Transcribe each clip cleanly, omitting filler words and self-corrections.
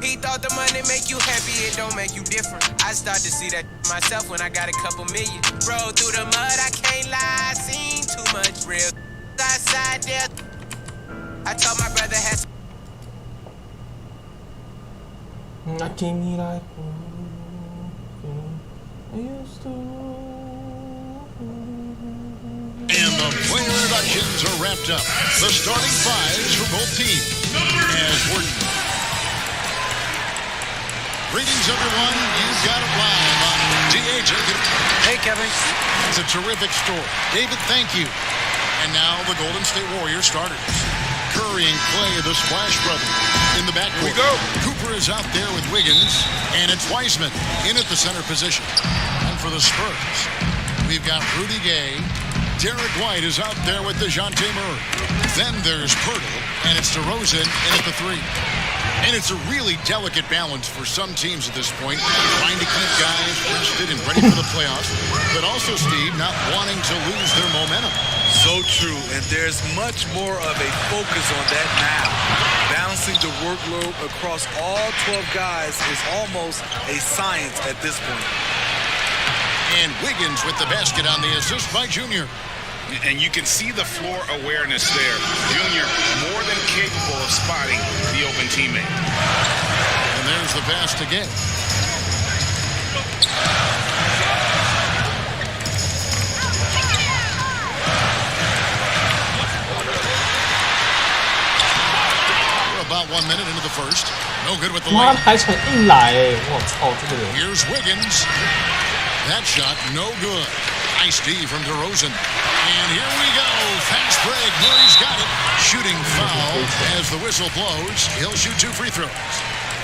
He thought the money make you happy, it don't make you different. I start to see that myself when I got a couple million. Roll through the mud, I can't lie, I seen too much real outside there. I told my brother had I came here like I used to. And the player introductions are wrapped up. The starting fives for both teams. As we're... Greetings, everyone. You've got it live on DH. Hey, Kevin. It's a terrific story. David, thank you. And now the Golden State Warriors starters. Curry and Clay, the Splash Brothers. In the backcourt, Cooper is out there with Wiggins, and it's Wiseman in at the center position. And for the Spurs, we've got Rudy Gay. Derek White is out there with DeJounte Murray. Then there's Pirtle, and it's DeRozan in at the three. And it's a really delicate balance for some teams at this point, trying to keep guys rested and ready for the playoffs, but also, Steve, not wanting to lose their momentum. So true, and there's much more of a focus on that now. Balancing the workload across all 12 guys is almost a science at this point. And Wiggins with the basket on the assist by Junior. And you can see the floor awareness there. Junior more than capable of spotting the open teammate. And there's the pass to Gay. We're about 1 minute into the first. No good with the 妈 lane. 的，还想硬来哎！我操，这个人。 Here's Wiggins. That shot no good. Nice D from DeRozan. And here we go. Fast break. Murray's got it. Shooting foul as the whistle blows. He'll shoot 2 free throws.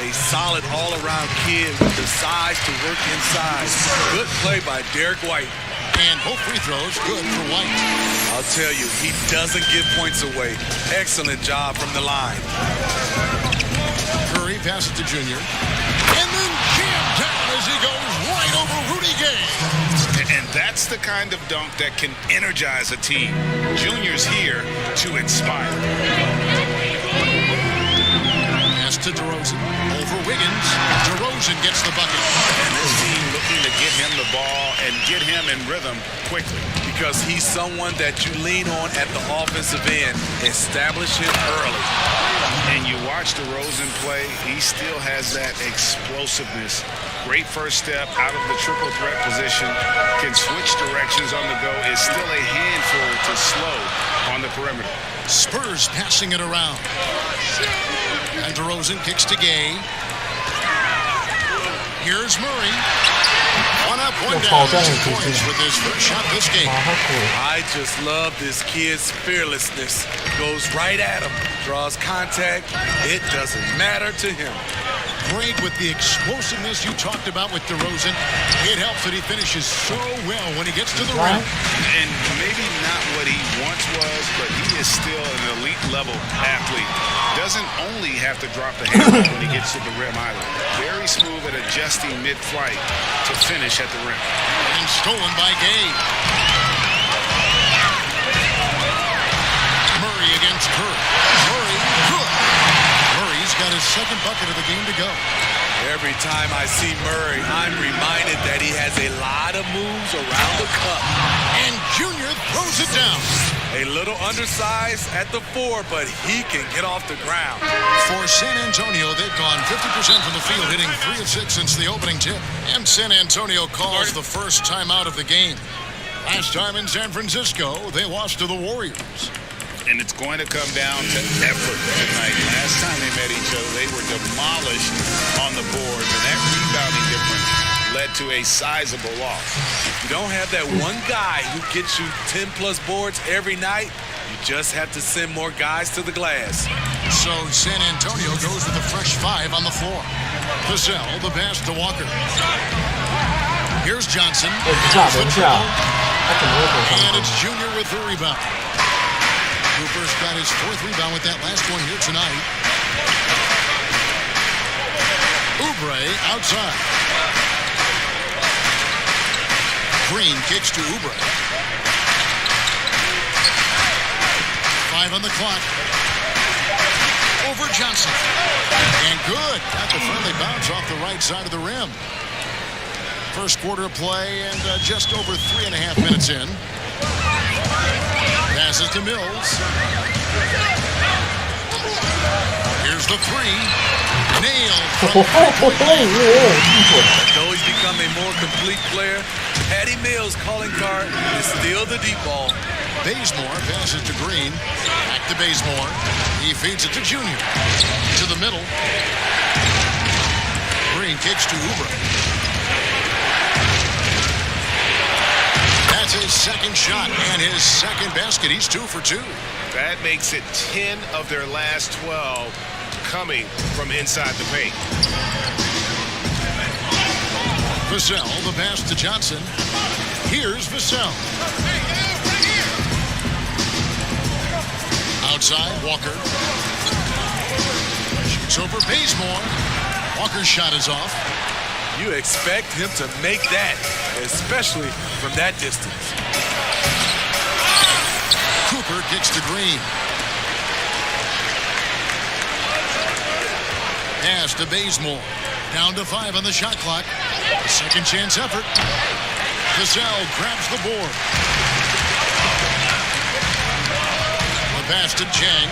A solid all-around kid with the size to work inside. Good play by Derek White. And both free throws good for White. I'll tell you, he doesn't give points away. Excellent job from the line. Curry passes to Junior. And then jammed down as he goes right over Rudy Gay. And that's the kind of dunk that can energize a team. Junior's here to inspire. Pass to DeRozan. Over Wiggins. DeRozan gets the bucket. And this team looking to get him the ball and get him in rhythm quickly. Because he's someone that you lean on at the offensive end. Establish him early. And you watch DeRozan play, he still has that explosiveness. Great first step out of the triple threat position. Can switch directions on the go. Is still a handful to slow on the perimeter. Spurs passing it around. And DeRozan kicks to Gay. Here's Murray. One up, one down. 6 points with his first shot this game. I just love this kid's fearlessness. Goes right at him. Draws contact. It doesn't matter to him. Great with the explosiveness you talked about with DeRozan. It helps that he finishes so well when he gets to the rim. And maybe not what he once was, but he is still an elite level athlete. Doesn't only have to drop the hammer when he gets to the rim either. Very smooth at adjusting mid-flight to finish at the rim. And stolen by Gay. Murray against Curry. Murray, good. Murray's got his second bucket of the game to go. Every time I see Murray, I'm reminded that he has a lot of moves around the cup. And Junior throws it down. A little undersized at the 4, but he can get off the ground. For San Antonio, they've gone 50% from the field, hitting 3 of 6 since the opening tip. And San Antonio calls the first time out of the game. Last time in San Francisco, they lost to the Warriors. And it's going to come down to effort tonight. Last time they met each other, they were demolished on the boards, and that rebounding difference led to a sizable loss. You don't have that one guy who gets you 10-plus boards every night. You just have to send more guys to the glass. So San Antonio goes with a fresh 5 on the floor. Vassell, the pass to Walker. Here's Johnson. 等一下，他怎么会走上 And it's Junior with the rebound. Cooper's got his 4th rebound with that last one here tonight. Oubre outside. Green kicks to Oubre. 5 on the clock. Over Johnson. And good. Got the friendly bounce off the right side of the rim. First quarter of play and just over 3.5 minutes in. Passes to Mills. Here's the 3. Nailed from Though he's become a more complete player, Patty Mills' calling card is still the deep ball. Bazemore passes to Green. Back to Bazemore. He feeds it to Junior. To the middle. Green kicks to Oubre. That's his second shot and his second basket. He's 2 for 2. That makes it 10 of their last 12 coming from inside the paint. Vassell, the pass to Johnson. Here's Vassell. Outside, Walker. Shoots over Bazemore. Walker's shot is off. You expect him to make that, especially from that distance. Cooper kicks to Green. Pass to Bazemore. Down to 5 on the shot clock. Second chance effort. Vassell grabs the board. The pass to Jang.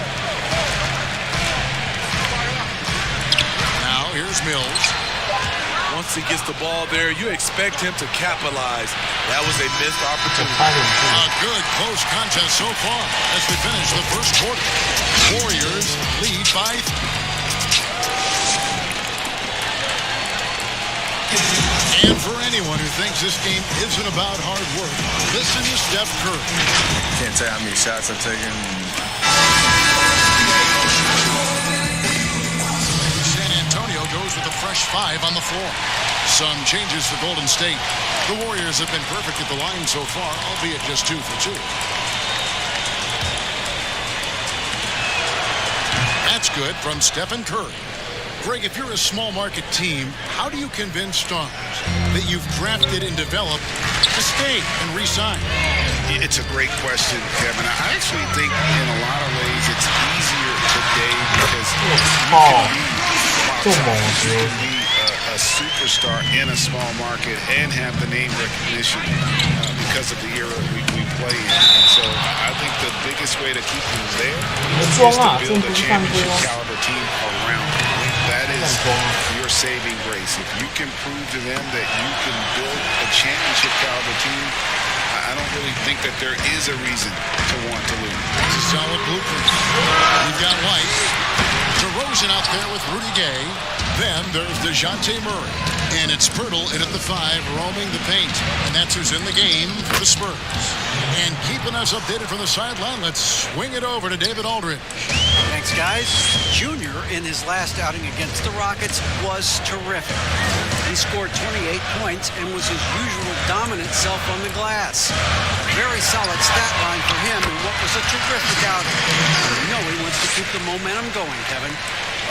Now here's Mills. Once he gets the ball there, you expect him to capitalize. That was a missed opportunity. A good close contest so far as we finish the first quarter. Warriors lead by 3. And for anyone who thinks this game isn't about hard work, listen to Steph Curry. Can't tell how many shots I've taken. San Antonio goes with a fresh 5 on the floor. Some changes for Golden State. The Warriors have been perfect at the line so far, albeit just 2 for 2. That's good from Stephen Curry. Greg, if you're a small market team, how do you convince stars that you've drafted and developed to stay and re-sign? It's a great question, Kevin. I actually think in a lot of ways it's easier today because you can be a superstar in a small market and have the name recognition because of the era we play in. And so I think the biggest way to keep them there is to build a championship caliber team around them. That is your saving grace. If you can prove to them that you can build a championship caliber team, I don't really think that there is a reason to want to lose. It's a solid blueprint. You've got White. DeRozan out there with Rudy Gay. Then there's DeJounte Murray. And it's Pirtle in at the 5, roaming the paint. And that's who's in the game for the Spurs. And keeping us updated from the sideline, let's swing it over to David Aldridge. Thanks, guys. Junior, in his last outing against the Rockets, was terrific. He scored 28 points and was his usual dominant self on the glass. Very solid stat line for him in what was a terrific outing. You know he wants to keep the momentum going, Kevin.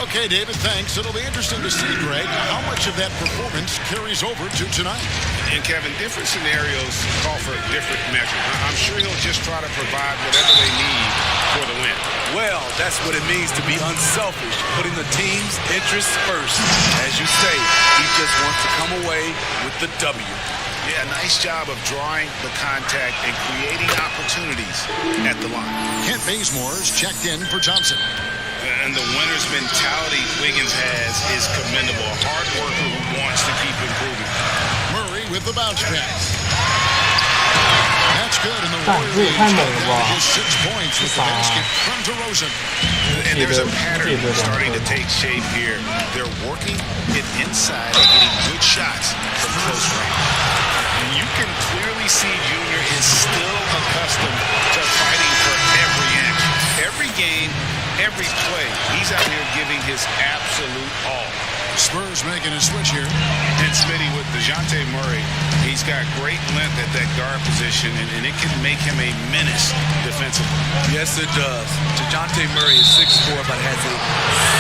Okay, David, thanks. It'll be interesting to see, Greg, how much of that performance carries over to tonight. And, Kevin, different scenarios call for different measures. I'm sure he'll just try to provide whatever they need for the win. Well, that's what it means to be unselfish, putting the team's interests first. As you say, he just wants to come away with the W. Yeah, nice job of drawing the contact and creating opportunities at the line. Kent Bazemore's checked in for Johnson. And the winner's mentality Wiggins has is commendable. A hard worker who wants to keep improving. Murray with the bounce pass. That's good, and the 6 points with the basket from DeRozan. And there's a pattern starting to take shape here. They're working it inside and getting good shots from close range. And you can clearly see Junior is still accustomed to fighting for every inch. Every game, every play, he's out here giving his absolute all. Spurs making a switch here. And Smitty with DeJounte Murray, he's got great length at that guard position, and it can make him a menace defensively. Yes, it does. DeJounte Murray is 6'4", but has a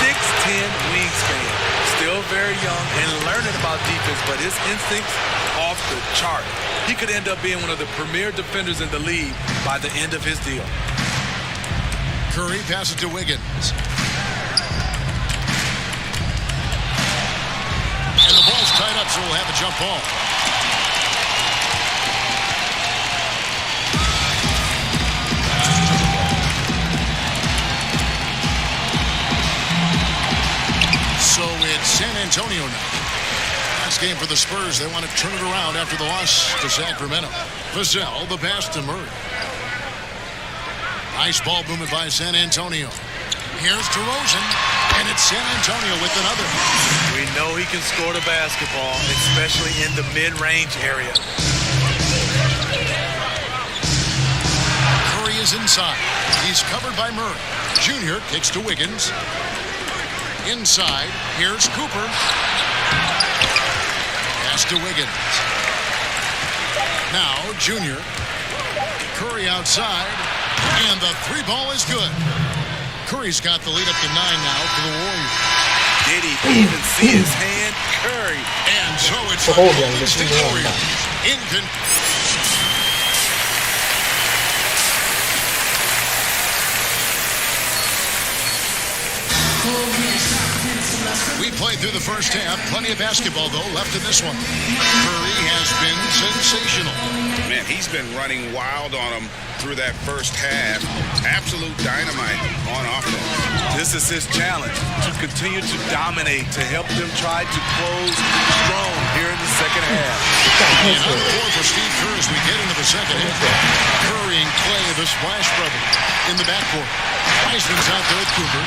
6'10" wingspan. Still very young and learning about defense, but his instincts off the chart. He could end up being one of the premier defenders in the league by the end of his deal. Curry passes to Wiggins. And the ball's tied up, so we'll have a jump ball. So it's San Antonio now. Last game for the Spurs. They want to turn it around after the loss to Sacramento. Vassell, the pass to Murray. Nice ball movement by San Antonio. Here's DeRozan, and it's San Antonio with another. We know he can score the basketball, especially in the mid-range area. Curry is inside. He's covered by Murray. Junior kicks to Wiggins. Inside, here's Cooper. Pass to Wiggins. Now, Junior. Curry outside, and the three ball is good. Curry's got the lead up to 9 now for the Warriors. Did he even see his hand? Curry. And so it's the Golden State Warriors. We played through the first half. Plenty of basketball, though, left in this one. Curry has been sensational. Man, he's been running wild on him through that first half. Absolute dynamite on offense. This is his challenge, to continue to dominate, to help them try to close strong here in the second half. And on the board for Steve Kerr as we get into the second half. Curry and Clay, the Splash Brothers, in the backcourt. Wiseman's out there with Cooper,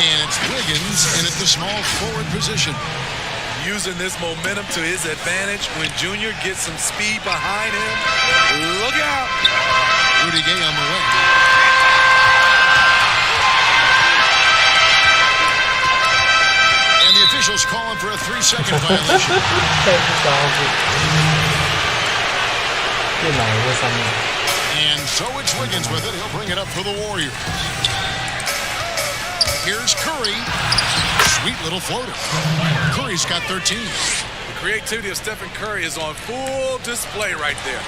and it's Wiggins in at the small forward position. Using this momentum to his advantage when Junior gets some speed behind him. Look out! Rudy Gay on the way. And the officials calling for a 3-second violation. And so it's Wiggins with it. He'll bring it up for the Warriors. Here's Curry. Sweet little floater. Curry's got 13. The creativity of Stephen Curry is on full display right there.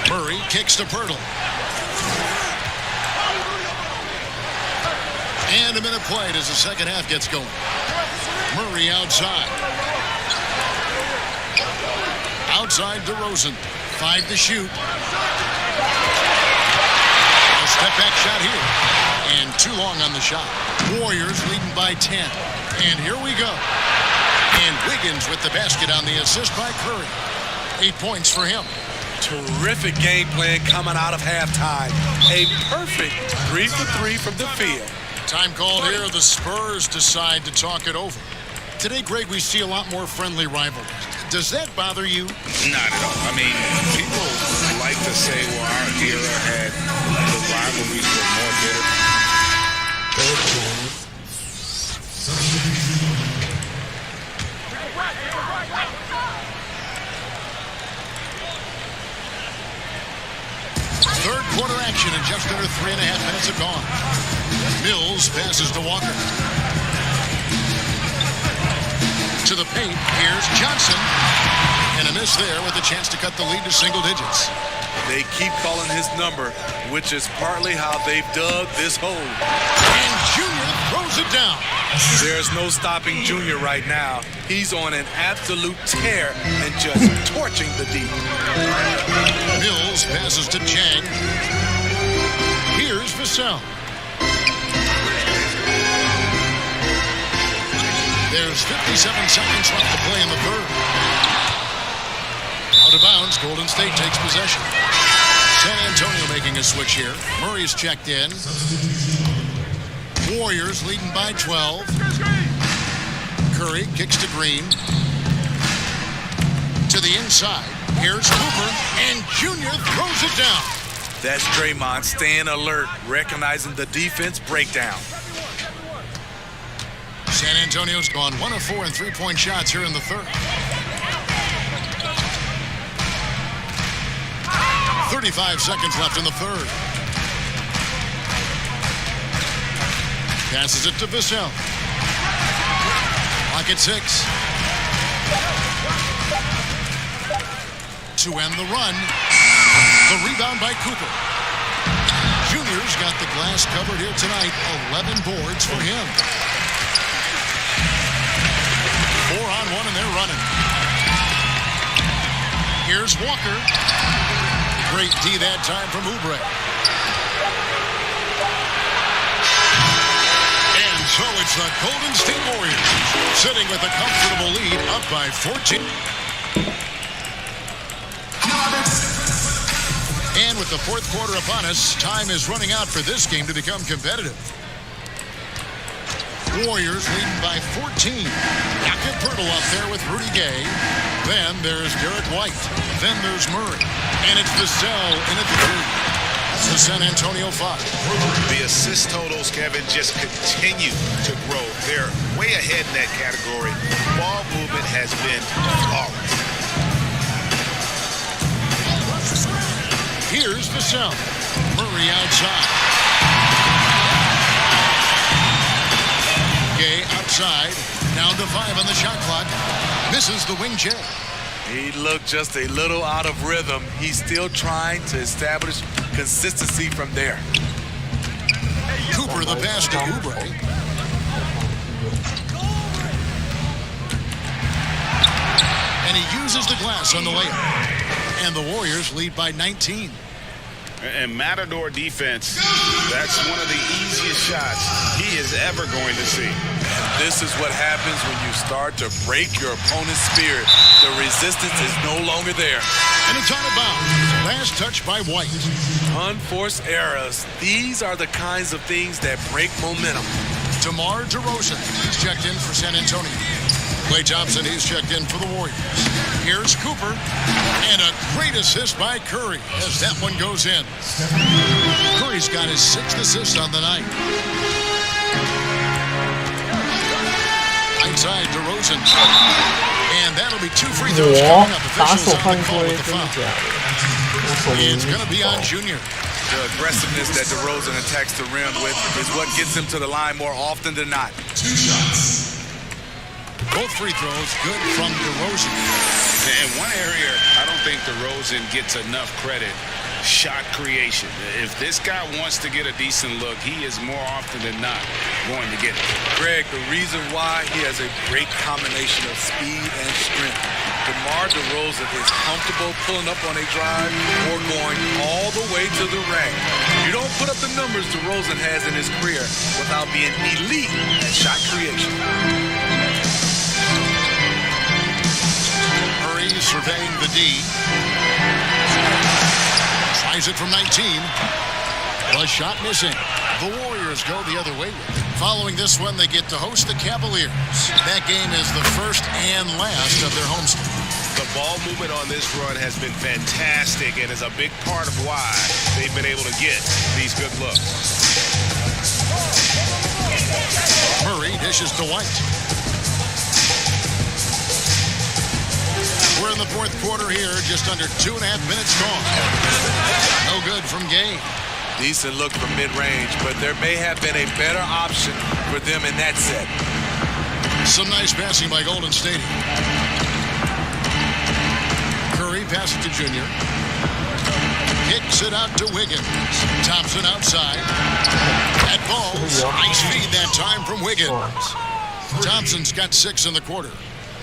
Murray kicks to Pirtle. And a minute played as the second half gets going. Murray outside. Outside DeRozan. 5 to shoot. A step back shot here. And too long on the shot. Warriors leading by 10. And here we go. And Wiggins with the basket on the assist by Curry. 8 points for him. Terrific game plan coming out of halftime. A perfect 3 for 3 from the field. Time called here. The Spurs decide to talk it over. Today, Greg, we see a lot more friendly rivalries. Does that bother you? Not at all. I mean, people like to say, well, our era had the rivalries were more bitter. Third quarter action in just under 3.5 minutes have gone. Mills passes to Walker. To the paint, here's Johnson. And a miss there with a chance to cut the lead to single digits. They keep calling his number, which is partly how they've dug this hole. And Junior throws it down. There's no stopping Junior right now. He's on an absolute tear and just torching the deep. Mills passes to Chang. Here's Vassell. There's 57 seconds left to play in the third. Out of bounds, Golden State takes possession. switch here. Murray's checked in. Warriors leading by 12. Curry kicks to Green. To the inside. Here's Cooper, and Junior throws it down. That's Draymond staying alert, recognizing the defense breakdown. San Antonio's gone 1 of 4 in three-point shots here in the third. 35 seconds left in the third. Passes it to Vassell. Clock at 6. To end the run. The rebound by Cooper. Junior's got the glass covered here tonight. 11 boards for him. 4-on-1 and they're running. Here's Walker. Great D that time from Oubre. And so it's the Golden State Warriors sitting with a comfortable lead up by 14. And with the fourth quarter upon us, time is running out for this game to become competitive. Warriors leading by 14. Jakob Poeltl up there with Rudy Gay. Then there's Derek White. Then there's Murray. And it's Vassell in at the 3. That's the San Antonio 5. The assist totals, Kevin, just continue to grow. They're way ahead in that category. Ball movement has been flawless. Here's Vassell. Murray outside. Gay outside. Down to 5 on the shot clock. Misses the wing check. He looked just a little out of rhythm. He's still trying to establish consistency from there. Cooper the pass to Oubre. And he uses the glass on the layup. And the Warriors lead by 19. And Matador defense, that's one of the easiest shots he is ever going to see. This is what happens when you start to break your opponent's spirit. The resistance is no longer there. And it's out of bounds. Last touch by White. Unforced errors. These are the kinds of things that break momentum. DeMar DeRozan, he's checked in for San Antonio. Klay Thompson, he's checked in for the Warriors. Here's Cooper, and a great assist by Curry as that one goes in. Curry's got his 6th assist on the night. Inside DeRozan, and that'll be 2 free throws coming up. Officials on the call with the foul. It's going to be on Junior. The aggressiveness that DeRozan attacks the rim with is what gets him to the line more often than not. 2 shots. Both free throws good from DeRozan. In one area, I don't think DeRozan gets enough credit. Shot creation. If this guy wants to get a decent look, he is more often than not going to get it. Greg, the reason why he has a great combination of speed and strength. DeMar DeRozan is comfortable pulling up on a drive or going all the way to the rack. You don't put up the numbers DeRozan has in his career without being elite at shot creation. Surveying the D. Tries it from 19. The shot missing. The Warriors go the other way. Following this one, they get to host the Cavaliers. That game is the first and last of their homestand. The ball movement on this run has been fantastic and is a big part of why they've been able to get these good looks. Murray dishes to White. We're in the fourth quarter here, just under 2.5 minutes gone. No good from Gay. Decent look from mid-range, but there may have been a better option for them in that set. Some nice passing by Golden State. Curry passes to Junior. Kicks it out to Wiggins. Thompson outside. That falls. Nice feed that time from Wiggins. Thompson's got 6 in the quarter.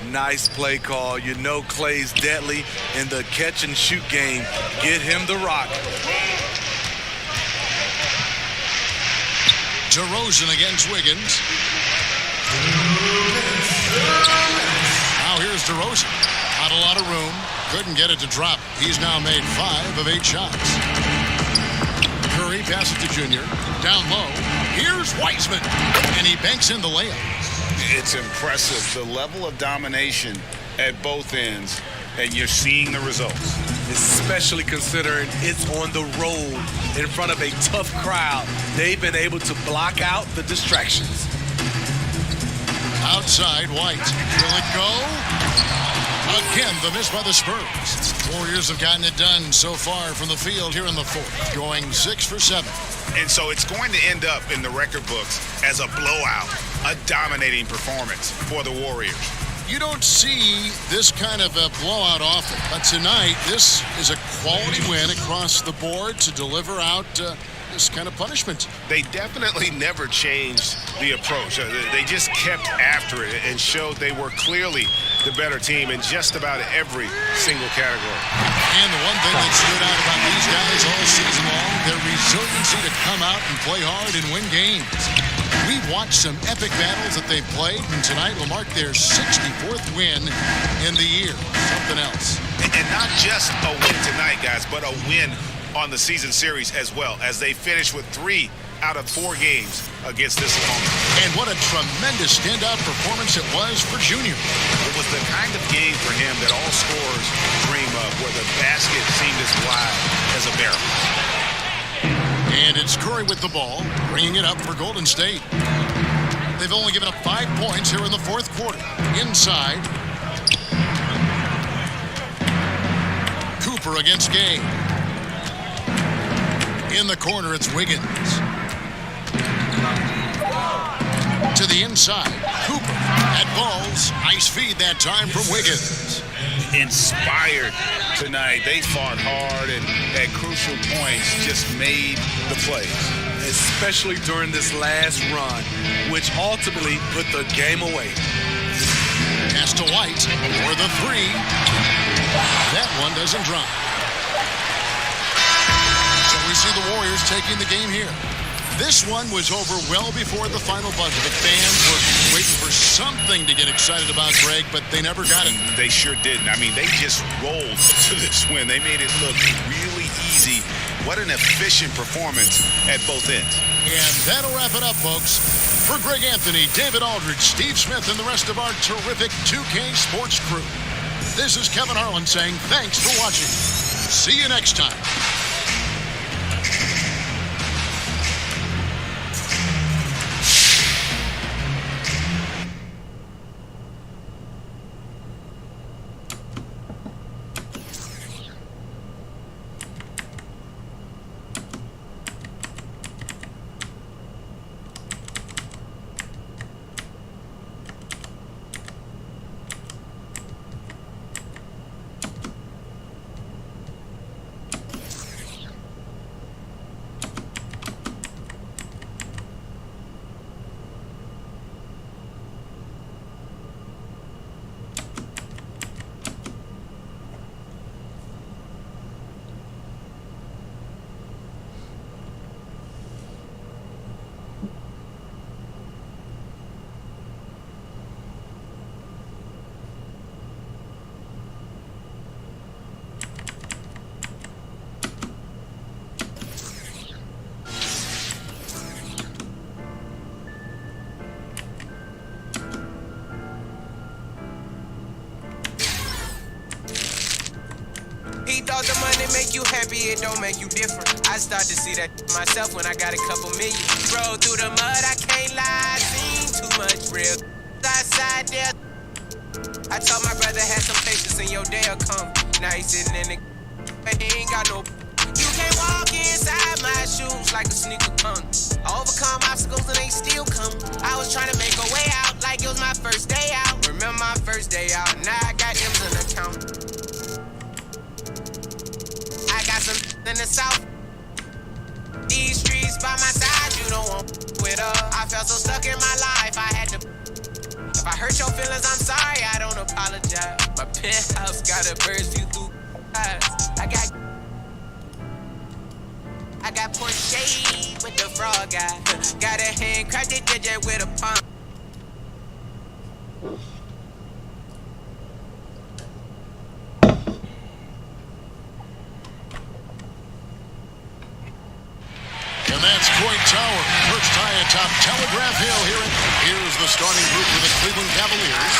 Nice play call. You know Klay's deadly in the catch-and-shoot game. Get him the rock. DeRozan against Wiggins. Now here's DeRozan. Not a lot of room. Couldn't get it to drop. He's now made 5 of 8 shots. He passes to Junior. Down low. Here's Wiseman. And he banks in the layup. It's impressive, the level of domination at both ends, and you're seeing the results. Especially considering it's on the road in front of a tough crowd. They've been able to block out the distractions. Outside, White. Will it go? Again, the miss by the Spurs. Warriors have gotten it done so far from the field here in the fourth, going 6 for 7. And so it's going to end up in the record books as a blowout, a dominating performance for the Warriors. You don't see this kind of a blowout often, but tonight this is a quality win across the board to deliver out this kind of punishment. They definitely never changed the approach. They just kept after it and showed they were clearly the better team in just about every single category. And the one thing that stood out about these guys all season long, their resiliency to come out and play hard and win games. We've watched some epic battles that they've played, and tonight will mark their 64th win in the year. Something else. And not just a win tonight, guys, but a win on the season series as well, as they finish with 3 out of 4 games against this opponent. And what a tremendous standout performance it was for Junior. It was the kind of game for him that all scorers dream of, where the basket seemed as wide as a barrel. And it's Curry with the ball, bringing it up for Golden State. They've only given up 5 points here in the fourth quarter. Inside. Cooper against Gay. In the corner, it's Wiggins. To the inside, Cooper at balls. Nice feed that time from Wiggins. Inspired tonight. They fought hard and at crucial points just made the plays. Especially during this last run, which ultimately put the game away. Pass to White for the 3. That one doesn't drop. So we see the Warriors taking the game here. This one was over well before the final buzzer. The fans were waiting for something to get excited about, Greg, but they never got it. They sure didn't. I mean, they just rolled to this win. They made it look really easy. What an efficient performance at both ends. And that'll wrap it up, folks. For Greg Anthony, David Aldridge, Steve Smith, and the rest of our terrific 2K Sports crew, this is Kevin Harlan saying thanks for watching. See you next time. He thought the money make you happy, it don't make you different. I start to see that myself when I got a couple million. Rolled through the mud, I can't lie, seen too much real outside there. I told my brother had some patience and your day'll come. Now he's sitting in the but he ain't got no. You can't walk inside my shoes like a sneaker punk. I overcome obstacles and they still come. I was trying to make a way out like it was my first day out. Remember my first day out, now I got M's in the account. I got some in the south. These streets by my side, you don't want with her. I felt so stuck in my life, I had to. If I hurt your feelings, I'm sorry, I don't apologize. My penthouse got a bird's view through eyes. I got Porsche with the frog guy. Got a handcrafted DJ with a palm. atop Telegraph Hill here. Here's the starting group for the Cleveland Cavaliers.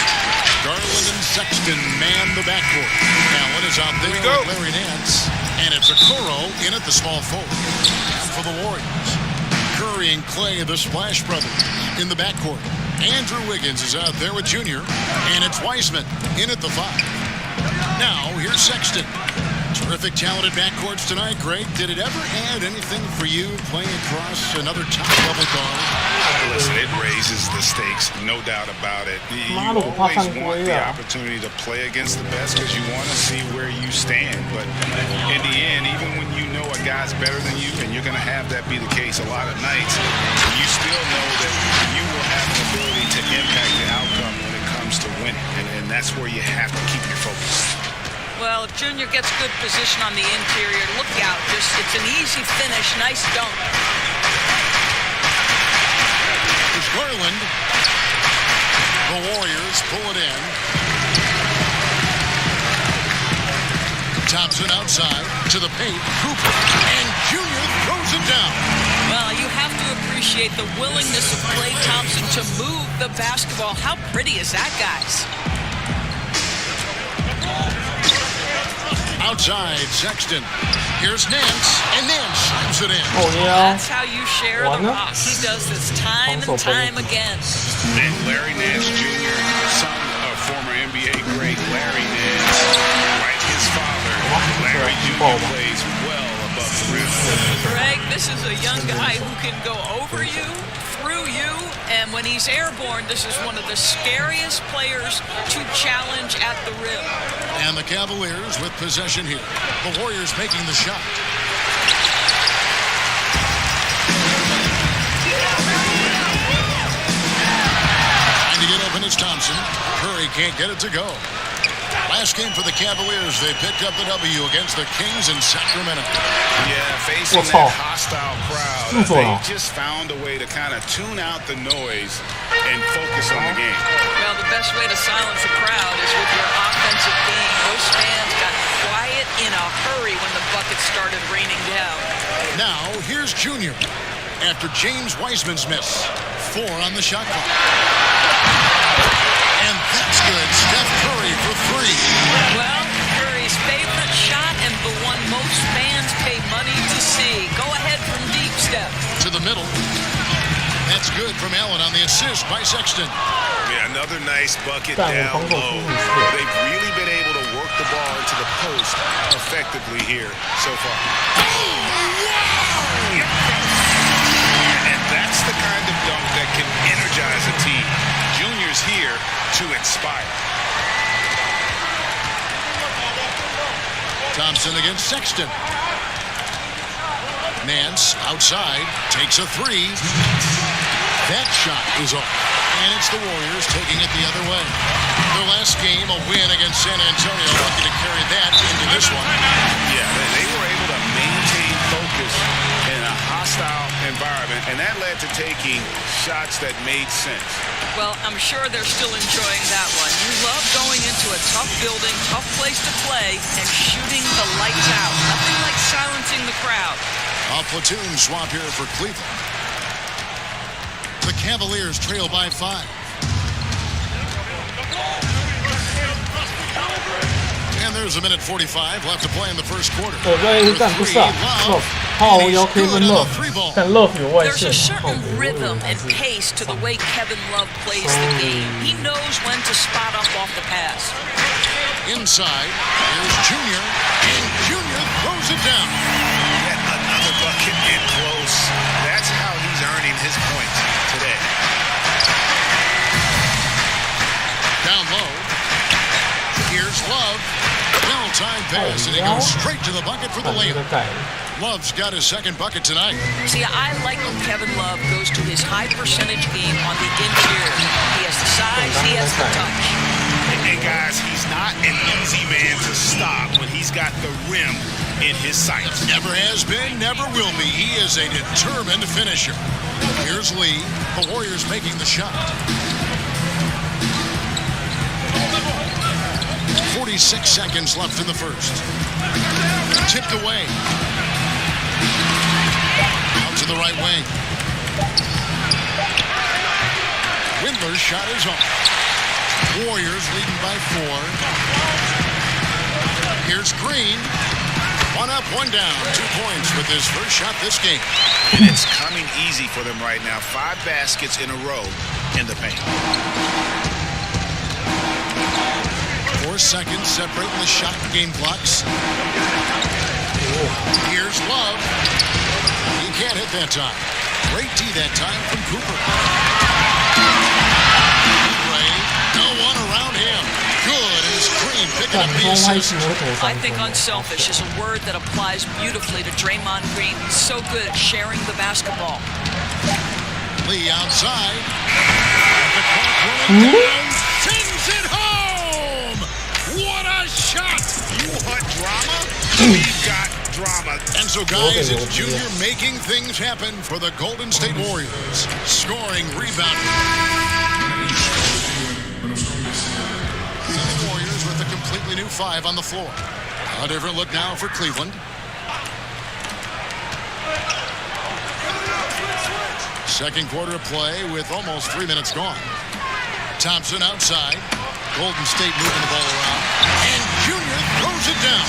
Garland and Sexton man the backcourt. Allen is out there with Larry Nance. And it's Okoro in at the small forward. For the Warriors, Curry and Clay, the Splash Brothers, in the backcourt. Andrew Wiggins is out there with Junior. And it's Wiseman in at the 5. Now, here's Sexton. Terrific, talented backcourts tonight, Greg. Did it ever add anything for you playing across another top-level guard? Listen, it raises the stakes, no doubt about it. You always want the opportunity to play against the best because you want to see where you stand. But in the end, even when you know a guy's better than you, and you're going to have that be the case a lot of nights, you still know that you will have the ability to impact the outcome when it comes to winning. And that's where you have to keep your focus. Well, if Junior gets good position on the interior, look out. It's an easy finish. Nice dunk. There's Garland. The Warriors pull it in. Thompson outside to the paint. Cooper. And Junior throws it down. Well, you have to appreciate the willingness of Klay Thompson to move the basketball. How pretty is that, guys? Outside, Sexton. Here's Nance, and Nance slams it in. Oh yeah. That's how you share the rock. He does this time and time again. And Larry Nance Jr., son of former NBA great Larry Nance, like his father, Larry Jr. plays well above the rim. Greg, this is a young guy who can go over you, through you, and when he's airborne, this is one of the scariest players to challenge at the rim. And the Cavaliers with possession here. The Warriors making the shot. Trying to get open is Thompson. Curry can't get it to go. Last game for the Cavaliers, they picked up the W against the Kings in Sacramento. Yeah, facing that hostile crowd, they just found a way to kind of tune out the noise and focus on the game. Well, the best way to silence a crowd is with your offensive game. Those fans got quiet in a hurry when the buckets started raining down. Now, here's Junior. After James Wiseman's miss. 4 on the shot clock. And that's good. Steph Curry for 3. Well, Curry's favorite shot and the one most fans pay money to see. Go ahead from deep, Steph. To the middle. That's good from Allen on the assist by Sexton. Yeah, another nice bucket down low. They've really been able to work the ball into the post effectively here so far. And that's the kind of dunk that can energize a team. Junior's here to inspire. Thompson against Sexton. Nance outside takes a 3. That shot is off. And it's the Warriors taking it the other way. Their last game, a win against San Antonio, looking to carry that into this one. Yeah, they were able to maintain focus in a hostile environment, and that led to taking shots that made sense. Well, I'm sure they're still enjoying that one. You love going into a tough building, tough place to play, and shooting the lights out. Nothing like silencing the crowd. A platoon swap here for Cleveland. The Cavaliers trail by 5. And there's a minute 45 left to play in the first quarter. 我在干不是啊 ，Love， 好，我要 Kevin Love， 但 Love 有外 There's 线 a， certain rhythm and pace to the way Kevin Love plays the game. He knows when to spot up off the pass. Inside, here's Junior, and Junior throws it down. Yet another bucket in close. That's how he's earning his points today. Down low. Here's Love. Well-timed pass, and he goes straight to the bucket for the layup. Love's got his second bucket tonight. See, I like when Kevin Love goes to his high percentage game on the interior. He has the size, he has the touch. And guys, he's not an easy man to stop when he's got the rim in his sights. Never has been, never will be. He is a determined finisher. Here's Lee. The Warriors making the shot. 46 seconds left in the first. Tipped away. Out to the right wing. Chandler's shot is off. Warriors leading by 4. Here's Green. 1 up, 1 down. 2 points with his first shot this game. And it's coming easy for them right now. 5 baskets in a row in the paint. 4 seconds separating the shot and game clocks. Here's Love. He can't hit that time. Great D that time from Cooper. Ray, no one around him. Good as Green picking up the assist. I think unselfish is a word that applies beautifully to Draymond Green. He's so good at sharing the basketball. Lee outside. The clock running down. Sends it home. What a shot. You want drama? We've got drama. And so, guys, it's Junior making things happen for the Golden State Warriors. Scoring, rebounding. The Warriors with a completely new 5 on the floor. A different look now for Cleveland. Second quarter of play with almost 3 minutes gone. Thompson outside. Golden State moving the ball around. And Junior throws it down.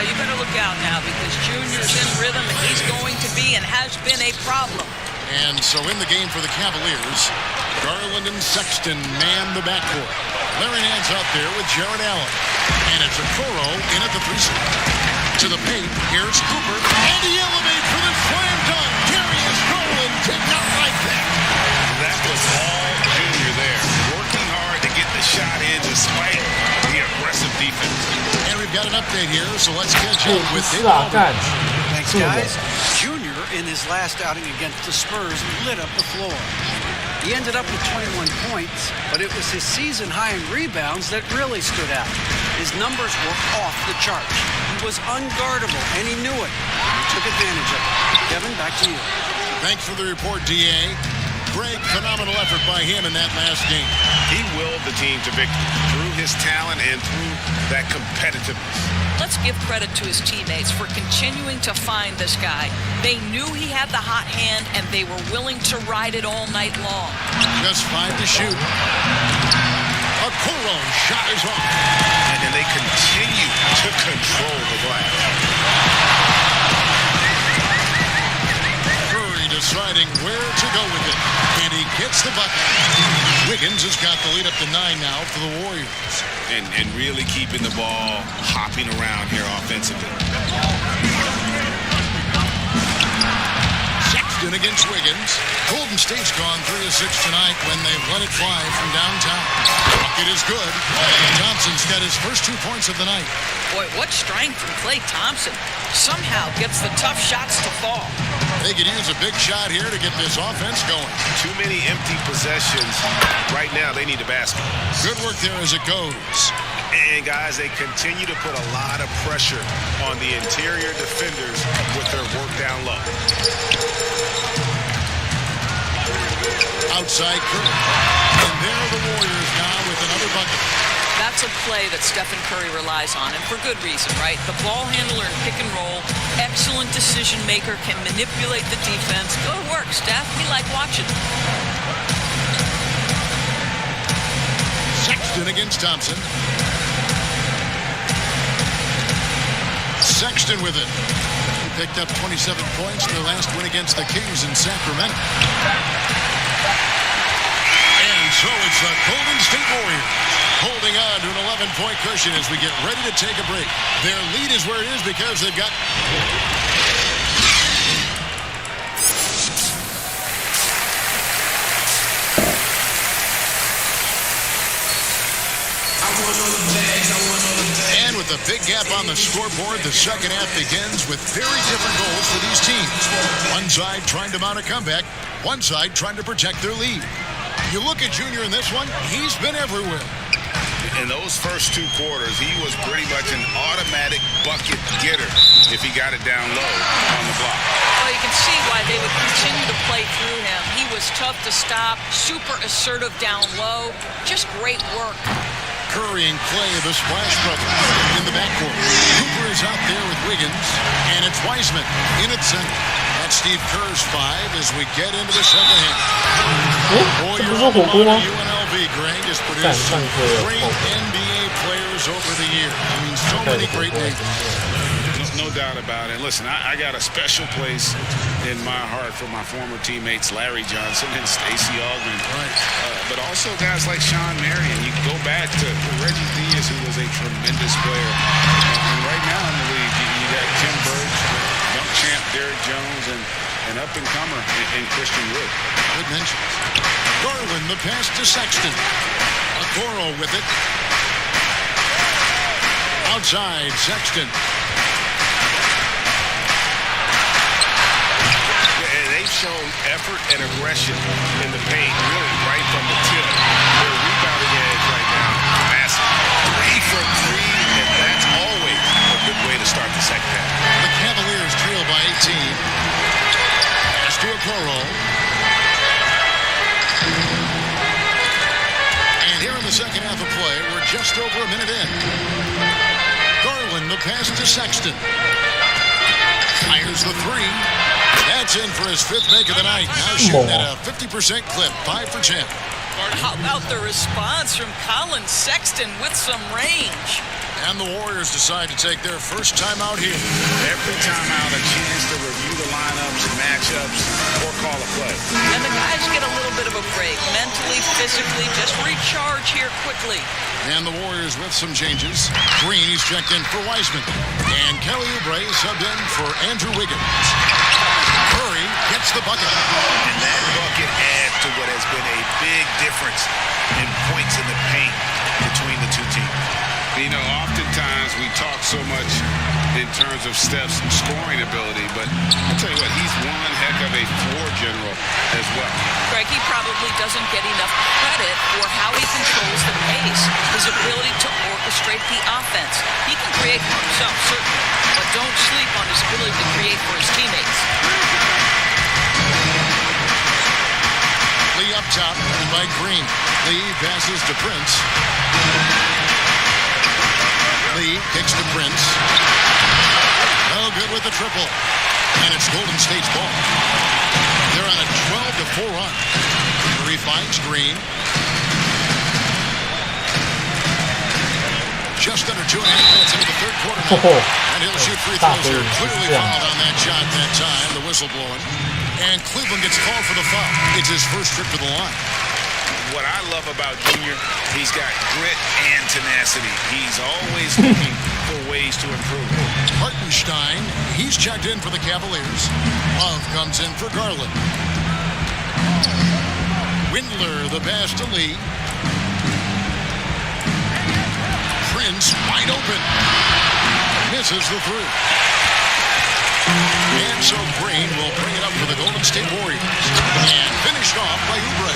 You better look out now because Junior's in rhythm and he's going to be and has been a problem. And so in the game for the Cavaliers, Garland and Sexton man the backcourt. Larry Nance out there with Jared Allen. And it's Okoro in at the 3 spot. To the paint, here's Cooper. And he elevates for the slam dunk. Darius Garland kicked out like that. That was all Junior there. Working hard to get the shot in despite the aggressive defense. And we've got an update here, so let's catch up with Dave. Thanks, guys. Junior, in his last outing against the Spurs, lit up the floor. He ended up with 21 points, but it was his season high in rebounds that really stood out. His numbers were off the charts. He was unguardable, and he knew it. He took advantage of it. Kevin, back to you. Thanks for the report, D.A. Great, phenomenal effort by him in that last game. He willed the team to victory through his talent and through that competitiveness. Let's give credit to his teammates for continuing to find this guy. They knew he had the hot hand, and they were willing to ride it all night long. Just 5 to shoot. Okoro shot is off. And then they continue to control the glass. Deciding where to go with it. And he gets the bucket. Wiggins has got the lead up to 9 now for the Warriors. And really keeping the ball hopping around here offensively. Sexton against Wiggins. Golden State's gone 3 of 6 tonight when they've let it fly from downtown. Bucket is good. Thompson's got his first 2 points of the night. Boy, what strength from Klay Thompson. Somehow gets the tough shots to fall. They could use a big shot here to get this offense going. Too many empty possessions. Right now, they need a basket. Good work there as it goes. And, guys, they continue to put a lot of pressure on the interior defenders with their work down low. Outside Curry. And there are the Warriors now with another bucket. That's a play that Stephen Curry relies on, and for good reason, right? The ball handler in pick and roll, excellent decision maker, can manipulate the defense. Go to work, Steph. We like watching. Sexton against Thompson. Sexton with it. He picked up 27 points in their last win against the Kings in Sacramento. And so it's the Golden State Warriors holding on to an 11-point cushion as we get ready to take a break. Their lead is where it is because they've got... And with a big gap on the scoreboard, the second half begins with very different goals for these teams. One side trying to mount a comeback, one side trying to protect their lead. You look at Junior in this one, he's been everywhere. In those first 2 quarters, he was pretty much an automatic bucket getter if he got it down low on the block. Well, you can see why they would continue to play through him. He was tough to stop, super assertive down low, just great work. Curry and Klay, the Splash Brothers, in the backcourt. Cooper is out there with Wiggins, and it's Wiseman in at center. That That's Steve Kerr's 5 as we get into the second half. 这不是火锅吗？ UNLV Greg has produced some great NBA players over the years. I mean, so many great names. No doubt about it. Listen, I got a special place in my heart for my former teammates Larry Johnson and Stacey Augmon. Right. But also guys like Sean Marion. You can go back to Reggie Theus, who was a tremendous player. And right now in the league, you got Tim Burge, young champ Derrick Jones, and an up-and-comer in Christian Wood. Good mentions. Garland, the pass to Sexton. Okoro with it. Outside, Sexton. They've shown effort and aggression in the paint, really right from the tip. Their rebounding edge right now, massive. 3 from 3, and that's always a good way to start the second half. The Cavaliers trail by 18. Pass to Okoro. And here in the second half of play, we're just over a minute in. Garland, the pass to Sexton. Fires the 3. That's in for his 5th make of the night. Now shooting at a 50% clip, 5 for 10. How about the response from Colin Sexton with some range? And the Warriors decide to take their first time out here. Every time out, a chance to review the lineups and matchups or call a play. And the guys get a little bit of a break, mentally, physically, just recharge here quickly. And the Warriors with some changes. Green is checked in for Wiseman. And Kelly Oubre is subbed in for Andrew Wiggins. Curry gets the bucket. And that bucket adds to what has been a big difference in points in the paint between the two teams. You know, oftentimes we talk so much in terms of Steph's scoring ability, but I'll tell you what, he's one heck of a floor general as well. Greg, he probably doesn't get enough credit for how he controls the pace, his ability to orchestrate the offense. He can create for himself, certainly, but don't sleep on his ability to create for his teammates. Lee up top by Green. Lee passes to Prince. Lee kicks to Prince. No good with the triple. And it's Golden State's ball. They're on a 12-4 run. Curry finds Green. Just under 2.5 minutes into the third quarter now. And he'll shoot free throws here. Clearly fouled on that shot that time. The whistle blowing. And Cleveland gets called for the foul. It's his first trip to the line. What I love about Junior, he's got grit and tenacity. He's always looking for ways to improve. Hartenstein, he's checked in for the Cavaliers. Love comes in for Garland. Windler, the pass to Lee. Prince, wide open. Misses the 3. And so Green will bring it up for the Golden State Warriors. And finished off by Oubre.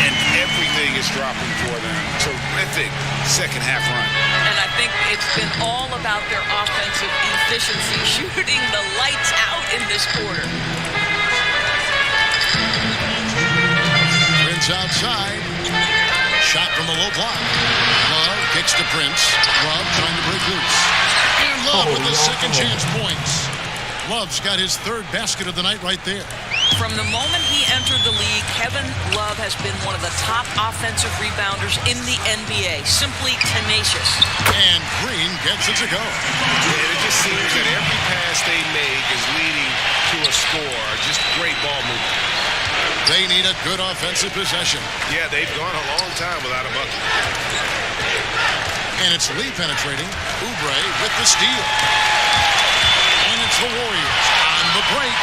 And everything is dropping for them. Terrific second half run. And I think it's been all about their offensive efficiency, shooting the lights out in this quarter. Prince outside. Shot from the low block. Love kicks to Prince. Love trying to break loose. And Love with the second chance points. Love's got his 3rd basket of the night right there. From the moment he entered the league, Kevin Love has been one of the top offensive rebounders in the NBA. Simply tenacious. And Green gets it to go. And it just seems that every pass they make is leading to a score. Just great ball movement. They need a good offensive possession. Yeah, they've gone a long time without a bucket. And it's Lee penetrating. Oubre with the steal. And it's the Warriors on the break.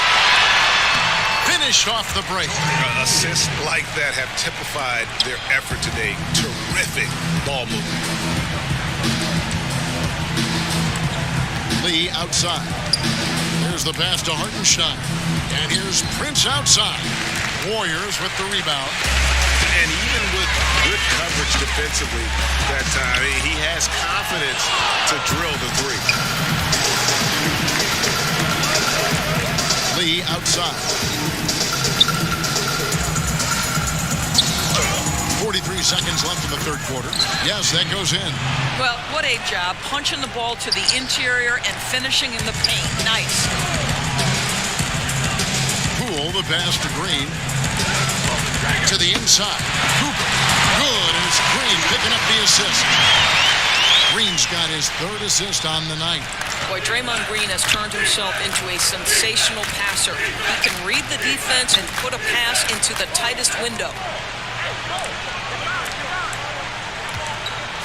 Finished off the break. Assists like that have typified their effort today. Terrific ball movement. Lee outside. Here's the pass to Hartenstein. And here's Prince outside. Warriors with the rebound. And even with good coverage defensively that time, he has confidence to drill the 3. Lee outside. 43 seconds left in the third quarter. Yes, that goes in. Well, what a job. Punching the ball to the interior and finishing in the paint. Nice. pass to Green. To the inside. Cooper. Good. And it's Green picking up the assist. Green's got his third assist on the night. Boy, Draymond Green has turned himself into a sensational passer. He can read the defense and put a pass into the tightest window.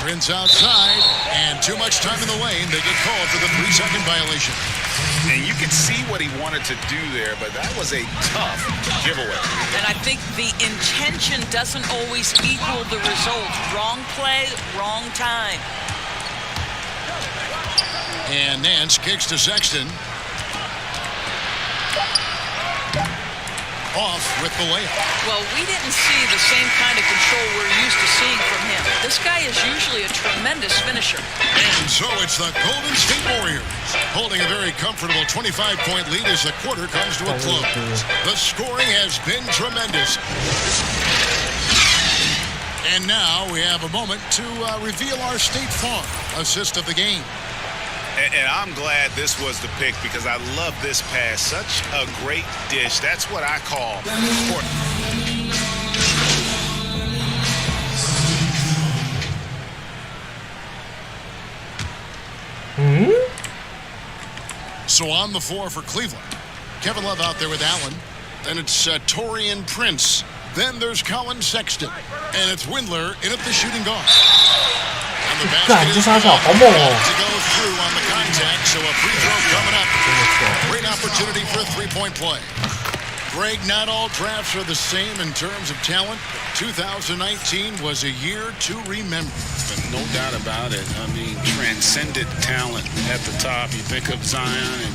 Prince outside, and too much time in the lane. They get called for the 3-second violation. And you can see what he wanted to do there, but that was a tough giveaway. And I think the intention doesn't always equal the result. Wrong play, wrong time. And Nance kicks to Sexton. Off with the layup. Well, we didn't see the same kind of control we're used to seeing from him. This guy is usually a tremendous finisher. And so it's the Golden State Warriors holding a very comfortable 25-point lead as the quarter comes to a close. The scoring has been tremendous. And now we have a moment to reveal our State Farm assist of the game. And I'm glad this was the pick because I love this pass. Such a great dish. That's what I call sport. So on the floor for Cleveland. Kevin Love out there with Allen. Then it's Taurean Prince. Then there's Colin Sexton. And it's Windler in at the shooting guard. And the basket is good to go through on the contact, so a free throw coming up. Great opportunity for a three-point play. Greg, not all drafts are the same in terms of talent. 2019 was a year to remember. No doubt about it. I mean, transcendent talent at the top. You think of Zion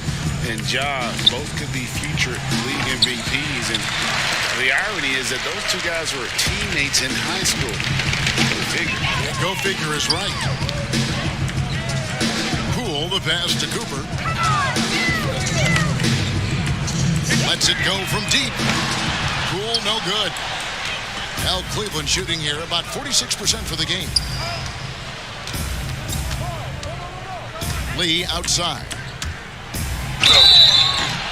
and Ja, both could be future league MVPs. And the irony is that those two guys were teammates in high school. Go figure is right. Poole, the pass to Cooper. Lets it go from deep. Poole, no good. Now Cleveland shooting here about 46% for the game. Lee outside.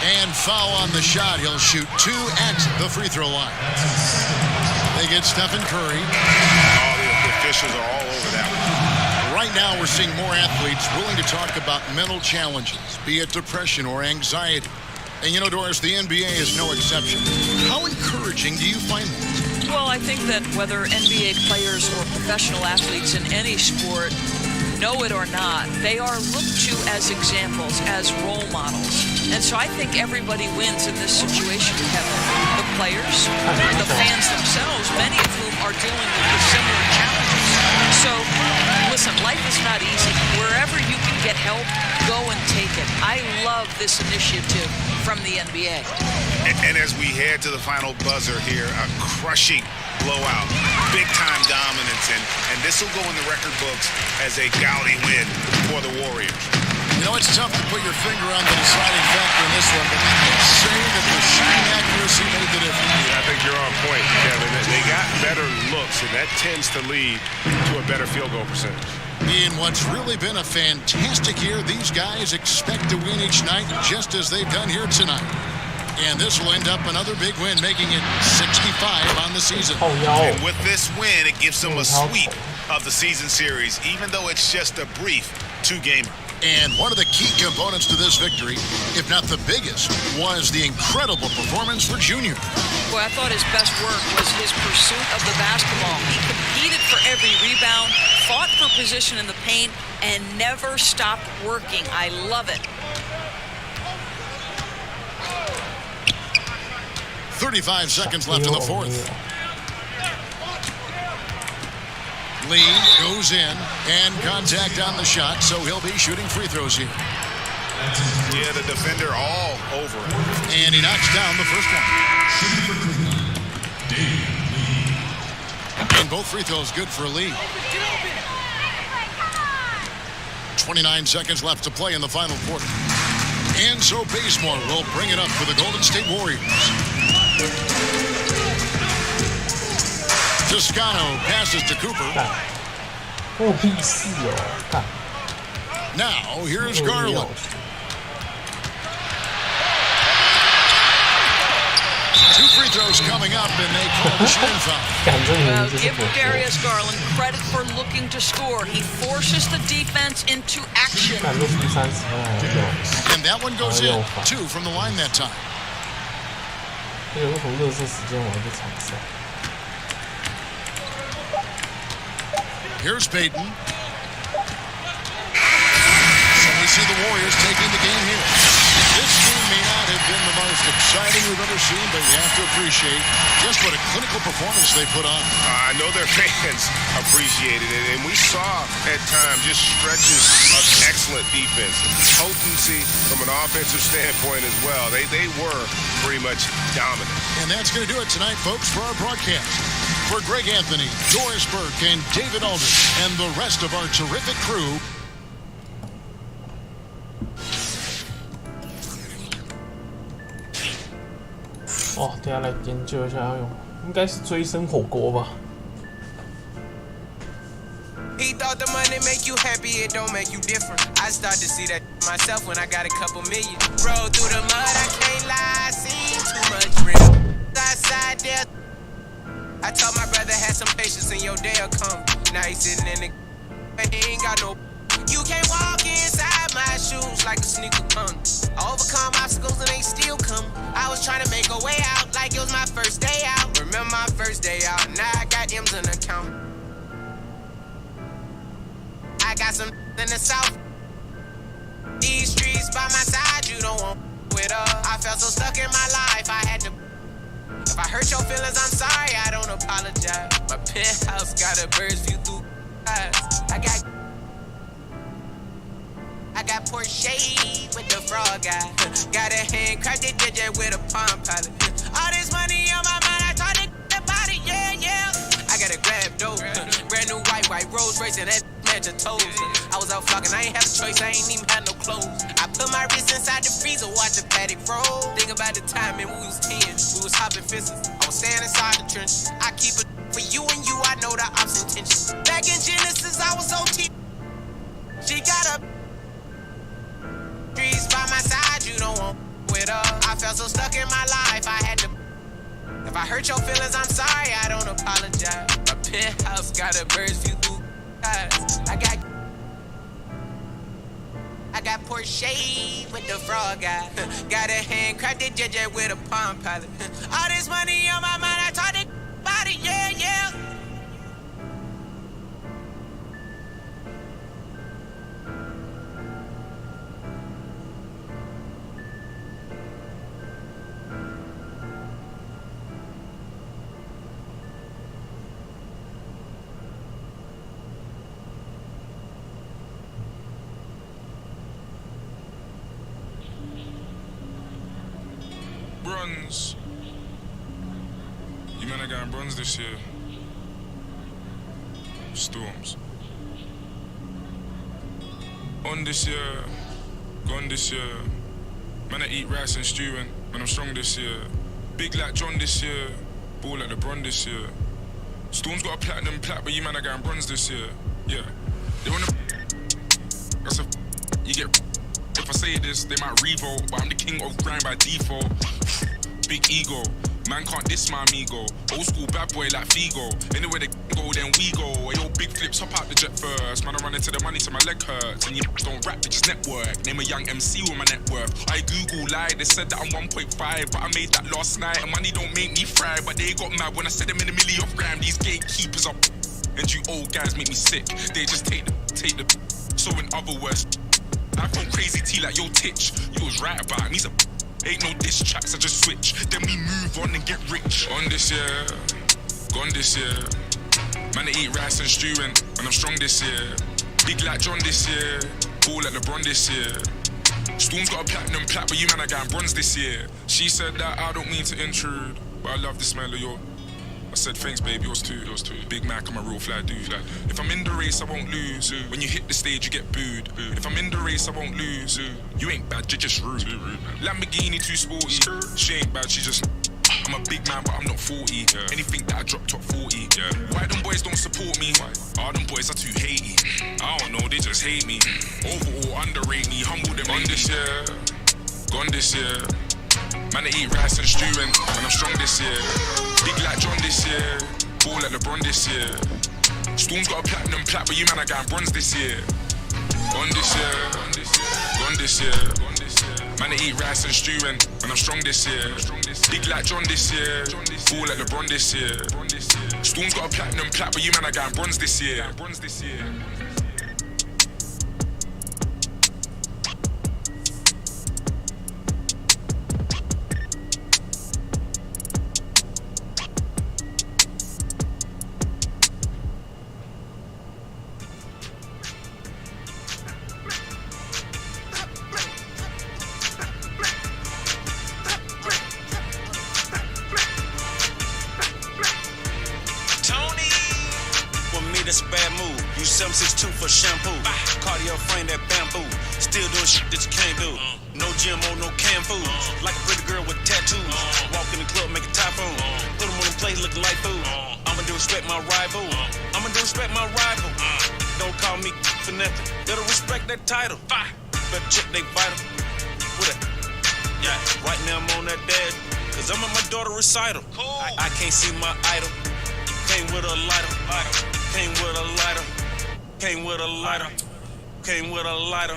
And foul on the shot. He'll shoot 2 at the free throw line. They get Stephen Curry. The officials are all over that one. Right now we're seeing more athletes willing to talk about mental challenges, be it depression or anxiety. And you know, Doris, the NBA is no exception. How encouraging do you find that? Well, I think that whether NBA players or professional athletes in any sport know it or not, they are looked to as examples, as role models. And so I think everybody wins in this situation, Kevin. The players, the fans themselves, many of whom are dealing with similar challenges. So, listen, life is not easy. Wherever you can get help, go and take it. I love this initiative from the NBA. And as we head to the final buzzer here, a crushing blowout, big-time dominance, and this will go in the record books as a gaudy win for the Warriors. You know, it's tough to put your finger on the deciding factor in this one, but saying that the shooting accuracy made the difference. Yeah, I think you're on point, Kevin. They got better looks, and that tends to lead to a better field goal percentage. In what's really been a fantastic year, these guys expect to win each night just as they've done here tonight. And this will end up another big win, making it 65 on the season. And with this win, it gives them a sweep of the season series, even though it's just a brief 2-gamer. And one of the key components to this victory, if not the biggest, was the incredible performance for Junior. Boy, I thought his best work was his pursuit of the basketball. He competed for every rebound, fought for position in the paint, and never stopped working. I love it. 35 seconds left in the fourth. Lee goes in, and contact on the shot, so he'll be shooting free throws here. Yeah, the defender all over him. And he knocks down the first one. And both free throws good for Lee. 29 seconds left to play in the final quarter. And so Bazemore will bring it up for the Golden State Warriors. Toscano passes to Cooper. Now, here's Garland. coming up, and they call the shooting foul. Well, give Darius Garland credit for looking to score. He forces the defense into action. And that one goes in. 2 from the line that time. 为什么热身时间我还在场上 Here's Peyton. So we see the Warriors taking the game here. This team may not have been the most exciting we've ever seen, but you have to appreciate just what a clinical performance they put on. I know their fans appreciated it, and we saw at times just stretches of excellent defense, potency from an offensive standpoint as well. They were pretty much dominant. And that's going to do it tonight, folks, for our broadcast. For Greg Anthony, Doris Burke, and David Aldridge, and the rest of our terrific crew. 哦，等下来研究一下要用，应该是追生火锅吧。 He thought the money make you happy, it don't make you different. I start to see that myself when I got a couple million. Roll through the mud, I can't lie, I seen too much real. Outside there, I told my brother had some patience and your day'll come. Now he's sitting in the and he ain't got no. You can't walk inside my shoes like a sneaker come. Overcome obstacles and they still come. I was trying to make a way out like it was my first day out. Remember my first day out, now I got M's in the account. I got some in the south. These streets by my side, you don't want with I felt so stuck in my life, I had to. If I hurt your feelings, I'm sorry, I don't apologize. My penthouse got a bird's view through eyes. I got Porsche with the frog guy. Got a handcrafted DJ with a palm pilot. All this money on my mind, I thought about it, yeah, yeah. I got a grab dope, brand new white Rolls Royce and that match of toes. I was out flocking, I ain't have a choice, I ain't even had no clothes. I put my wrist inside the freezer, watch the paddock roll. Think about the time, man, we was 10, we was hopping fences. I was staying inside the trench. I keep it for you and you, I know the ops intention. Back in Genesis, I was OT. She got a streets by my side, you don't want with her. I felt so stuck in my life, I had to. If I hurt your feelings, I'm sorry, I don't apologize. My penthouse got a bird's view through eyes. I got Porsche with the frog guy. Got a handcrafted JJ with a palm pilot. All this money on my mind, I thought about it, yeah, yeah. Bronze. You man are going bronze this year. Storms. On this year, gone this year. Man I eat rice and stew and I'm strong this year. Big like John this year. Ball like LeBron this year. Storms got a platinum plat, but you man are going bronze this year. Yeah. They wanna. That's a. You get. If I say this, they might revolt, but I'm the king of grind by default. Big ego, man can't diss my amigo. Old school bad boy like Figo. Anywhere they go, then we go. Yo, big flips, hop out the jet first. Man, I run into the money so my leg hurts. And you don't rap, they just network. Name a young MC with my net worth. I Google lie, they said that I'm 1.5, but I made that last night. And money don't make me fry, but they got mad when I said them in a million off gram. These gatekeepers up, and you old guys make me sick. They just take the. So in other words, I phone crazy T like yo Titch. You was right about me's a. Ain't no diss tracks, I just switch. Then we move on and get rich. On this year, gone this year. Man, I eat rice and stew and I'm strong this year. Big like John this year. Ball like LeBron this year. Storm's got a platinum plat, but you man are going bronze this year. She said that I don't mean to intrude, but I love the smell of your. I said thanks babe, yours too. Big Mac, I'm a real fly dude. If I'm in the race, I won't lose. When you hit the stage, you get booed. If I'm in the race, I won't lose. You ain't bad, you're just rude. Lamborghini too sporty. She ain't bad, she just. I'm a big man, but I'm not 40. Anything that I drop top 40. Why them boys don't support me? Oh, them boys are too hatey. I don't know, they just hate me. Overall, underrate me, humble them on this year. Gone this year. Man, Man, I eat rice and stew and I'm strong this year. Big like John this year. Ball like LeBron this year. Storm's got a platinum plat, but you man, I got bronze this year. On this year. Gone this year. Man, I eat rice and stew and I'm strong this year. Big like John this year. Ball like LeBron this year. Storm's got a platinum plat, but you man, I got bronze this year. That's a bad move. Use 762 for shampoo. Cardio frame that bamboo. Still doing shit that you can't do. No GMO, no canned food. Like a pretty girl with tattoos. Walk in the club, make a typhoon. Put them on the plate looking like food. I'ma do respect my rival. Don't call me for nothing. Better respect that title. Better check they vital. What that? Yeah. Right now I'm on that dad. Cause I'm at my daughter recital. I can't see my idol. Came with a lighter. Came with a lighter. Came with a lighter. Came with a lighter.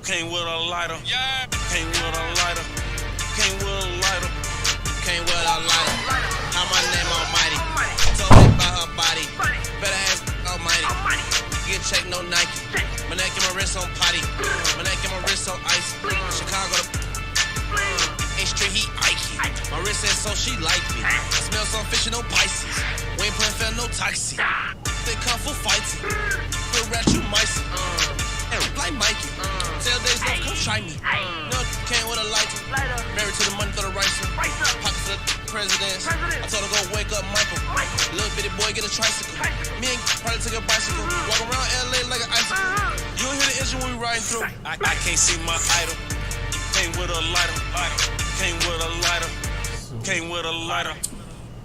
Came with a lighter. Yeah. Came with a lighter. Came with a lighter. Came with a lighter. How my name almighty. Told me about her body. Better ask almighty. Get check, no Nike. My neck and my wrist on potty. My neck and my wrist on ice. Chicago to ain't straight, he Ike. My wrist says so she like me. I smell some fish and no Pisces. We ain't playing fair, no toxic. They come for fighting. Real rat, you micey. Like Mikey. Tell days love, come try me. No, came with a lighter. Married to the money, throw the rice in. Pocket for the presidents. I told her go wake up Michael. Little bitty boy, get a tricycle. Me and probably took a bicycle. Walk around LA like an icicle. You don't hear the engine when we riding through. I can't see my idol. Came with a lighter. Came with a lighter. Came with a lighter.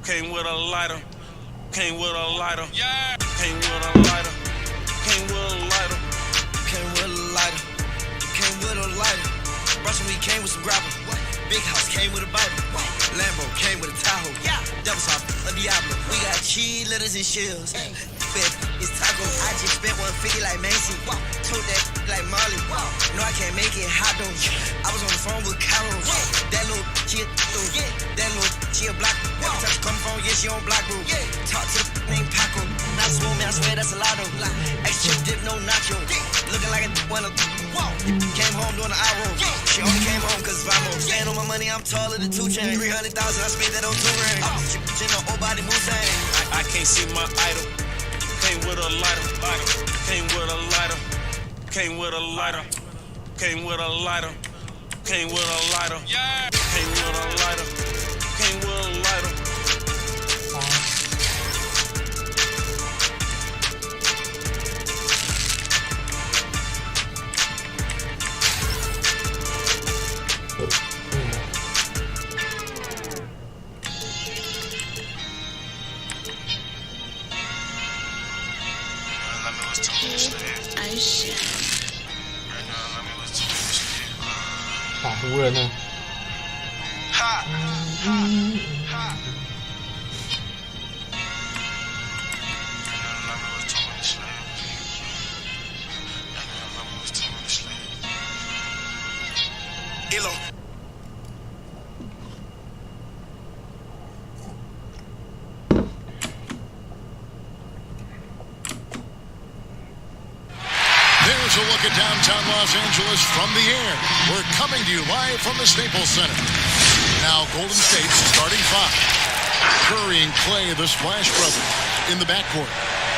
Came with a lighter. Came with a lighter. Yeah. Came with a lighter. Came with a lighter. Came with a lighter. Came with a lighter. Russian we came with some gravel. Big house came with a Bible. Lambo came with a Tahoe. Double top, a Diablo. We got cheese, lettuce, and shells. Fed, it's taco. I just spent 150 like Macy. Told that like Molly. No, I can't make it hot though. I was on the phone with Carol. That little shit through. That little she a block. Every time she come phone, yeah, she on block bro. Talk to the named Paco. Not swoon, man, I swear that's a lot though. Extra dip, no nacho. Looking like a one of came home doing the eye roll. She only came home cause Vamos. Staying on my money, I'm taller than 2 chains. 300,000, I spent that on 2 rings. She no old body Mustang. I can't see my idol. Came with a lighter. Came with a lighter. Came with a lighter. Came with a lighter. Came with a lighter. Yeah. Came with a lighter. Came with a lighter.湖人呢？There's a look at downtown Los Angeles from the air. We're coming to you live from the Staples Center. Now Golden State's starting 5. Curry and Clay, the Splash Brothers, in the backcourt.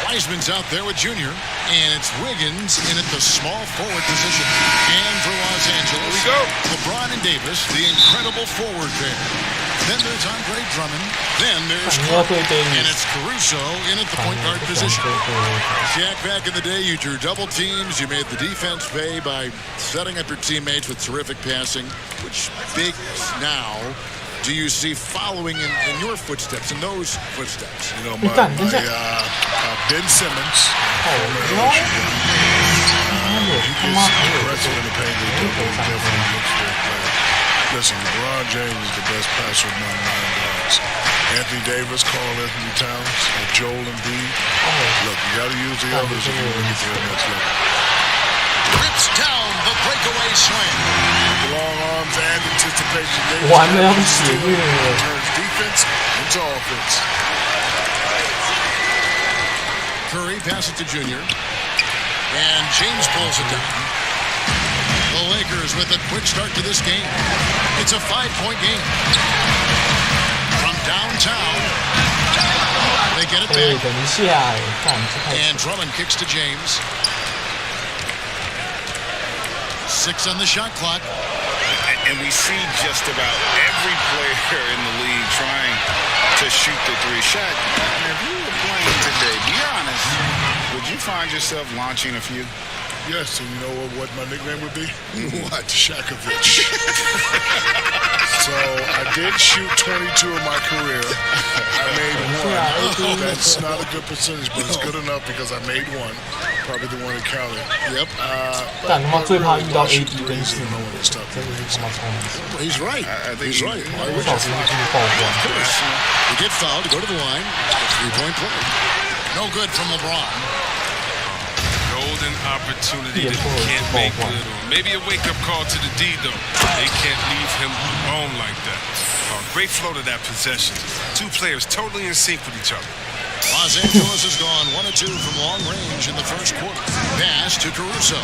Wiseman's out there with Junior, and it's Wiggins in at the small forward position. And for Los Angeles, here we go. LeBron and Davis, the incredible forward pair. Then there's Andre Drummond. Then there's Curry, and it's Caruso in at the point guard position. Shaq, back in the day, you drew double teams. You made the defense pay by setting up your teammates with terrific passing. Which bigs now do you see following in your footsteps, in those footsteps? You know, Ben Simmons. He gets aggressive in the paint. He definitely looks for a player. Listen, LeBron James is the best passer among 9 guys. Anthony Davis, Karl Anthony Towns, Joel Embiid. Look, you got to use the others if you want to get to the next level. Rips down the breakaway slam. Long arms and anticipation. Turns defense into offense. Curry passes to Junior. And James pulls it down. The Lakers with a quick start to this game. It's a 5-point game. From downtown, they get it back. And Drummond kicks to James. 6 on the shot clock. And we see just about every player in the league trying to shoot the three shot. And if you were playing today, be honest, would you find yourself launching a few? Yes, and you know what my nickname would be? What? Shakovich. So I did shoot 22 in my career. I made 1. That's not a good percentage, but it's good enough because I made 1. Probably the one that counted. Yep. 但他妈最怕遇到 AD 跟4，真的他妈超难。 He's right. He's right. 不小心就是爆光。 They get fouled to go to the line. 3-point play. No good from LeBron. Golden opportunity that you can't make good on. Maybe a wake-up call to the D, though. They can't leave him alone like that. Great flow to that possession. 2 players totally in sync with each other. Los Angeles has gone 1 of 2 from long range in the first quarter. Pass to Caruso.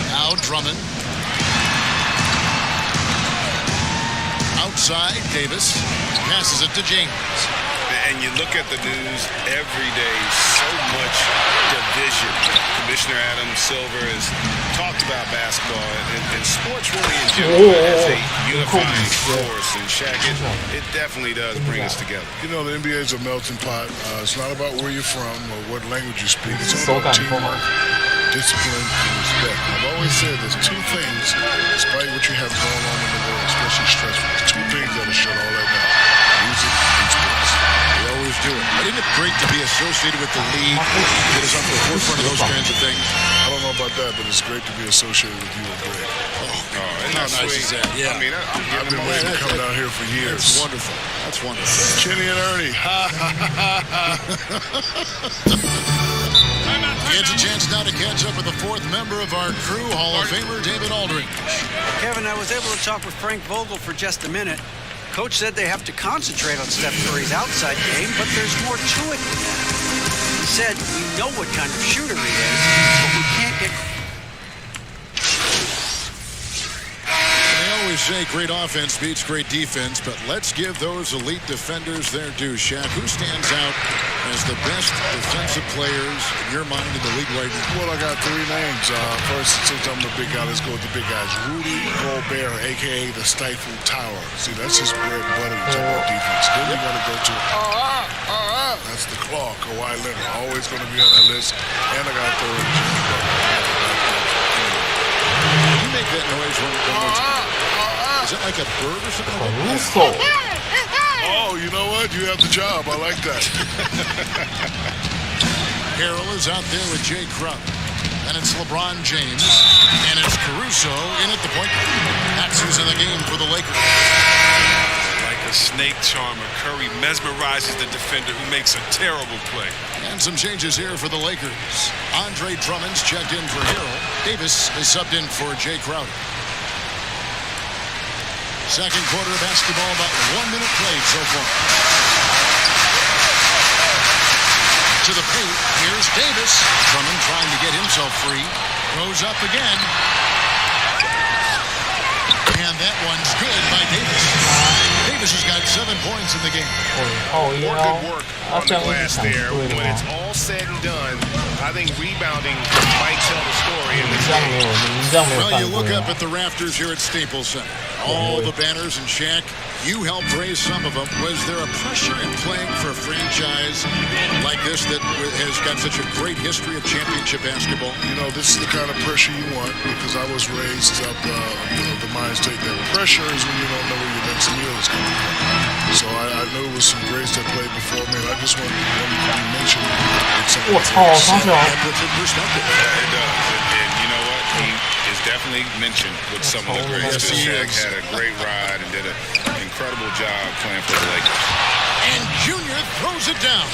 Now Drummond. Outside, Davis passes it to James. And you look at the news every day, so much division. Commissioner Adam Silver has talked about basketball and sports really in general as a unifying force. And Shaq, it definitely does bring us together. You know, the NBA is a melting pot. It's not about where you're from or what language you speak. It's all about teamwork, discipline, and respect. I've always said there's 2 things, despite what you have going on in the world, especially stressful, there's 2 things that'll shut all that down. Music and sports. They always do it. But isn't it great to be associated with the league that is on the forefront of those kinds of things? I don't know about that, but it's great to be associated with you and Greg. How nice is that? Yeah. I mean, I've been waiting to come down here for years. That's wonderful. That's wonderful. Kenny and Ernie. Gets a chance now to catch up with the 4th member of our crew, Hall of Famer David Aldridge. Kevin, I was able to talk with Frank Vogel for just a minute. Coach said they have to concentrate on Steph Curry's outside game, but there's more to it than that. He said, we know what kind of shooter he is, but we can't get... They always say great offense beats great defense, but let's give those elite defenders their due. Shaq, who stands out as the best defensive players in your mind in the league right now? Well, I got 3 names. First, since I'm the big guy, let's go with the big guys. Rudy Gobert, a.k.a. the Stifle Tower. See, that's his bread and butter to talk about defense. Then you got to go to that's the Claw, Kawhi Leonard. Always going to be on that list. And I got to throw in Jimmy Butler. Can you make that noise one more time? Is it like a bird or something? Oh, you know what? You have the job. I like that. Harrell is out there with Jay Crump. And it's LeBron James. And it's Caruso in at the point. That's who's in the game for the Lakers. Like a snake charmer, Curry mesmerizes the defender who makes a terrible play. And some changes here for the Lakers. Andre Drummond's checked in for Harrell. Davis is subbed in for Jay Crowder. Second quarter of basketball, about 1 minute played so far. To the paint, here's Davis. Drummond trying to get himself free. Goes up again. And that one's good by Davis. Davis has got 7 points in the game. More good work on the glass there. When it's all said and done, I think rebounding might tell the story in this game. Well, you look up at the rafters here at Staples Center. All the banners and Shaq, you helped raise some of them. Was there a pressure in playing for a franchise like this that has got such a great history of championship basketball? You know, this is the kind of pressure you want because I was raised up, the mind state that pressure is when you don't know where your next meal is coming from. So I knew it was some greats that played before me, and I just wanted to be mentioned. It puts it in perspective. Yeah, it does. And you know what? He is is definitely mentioned with some of the greats. Shaq had a great ride and did an incredible job playing for the Lakers. And Junior throws it down.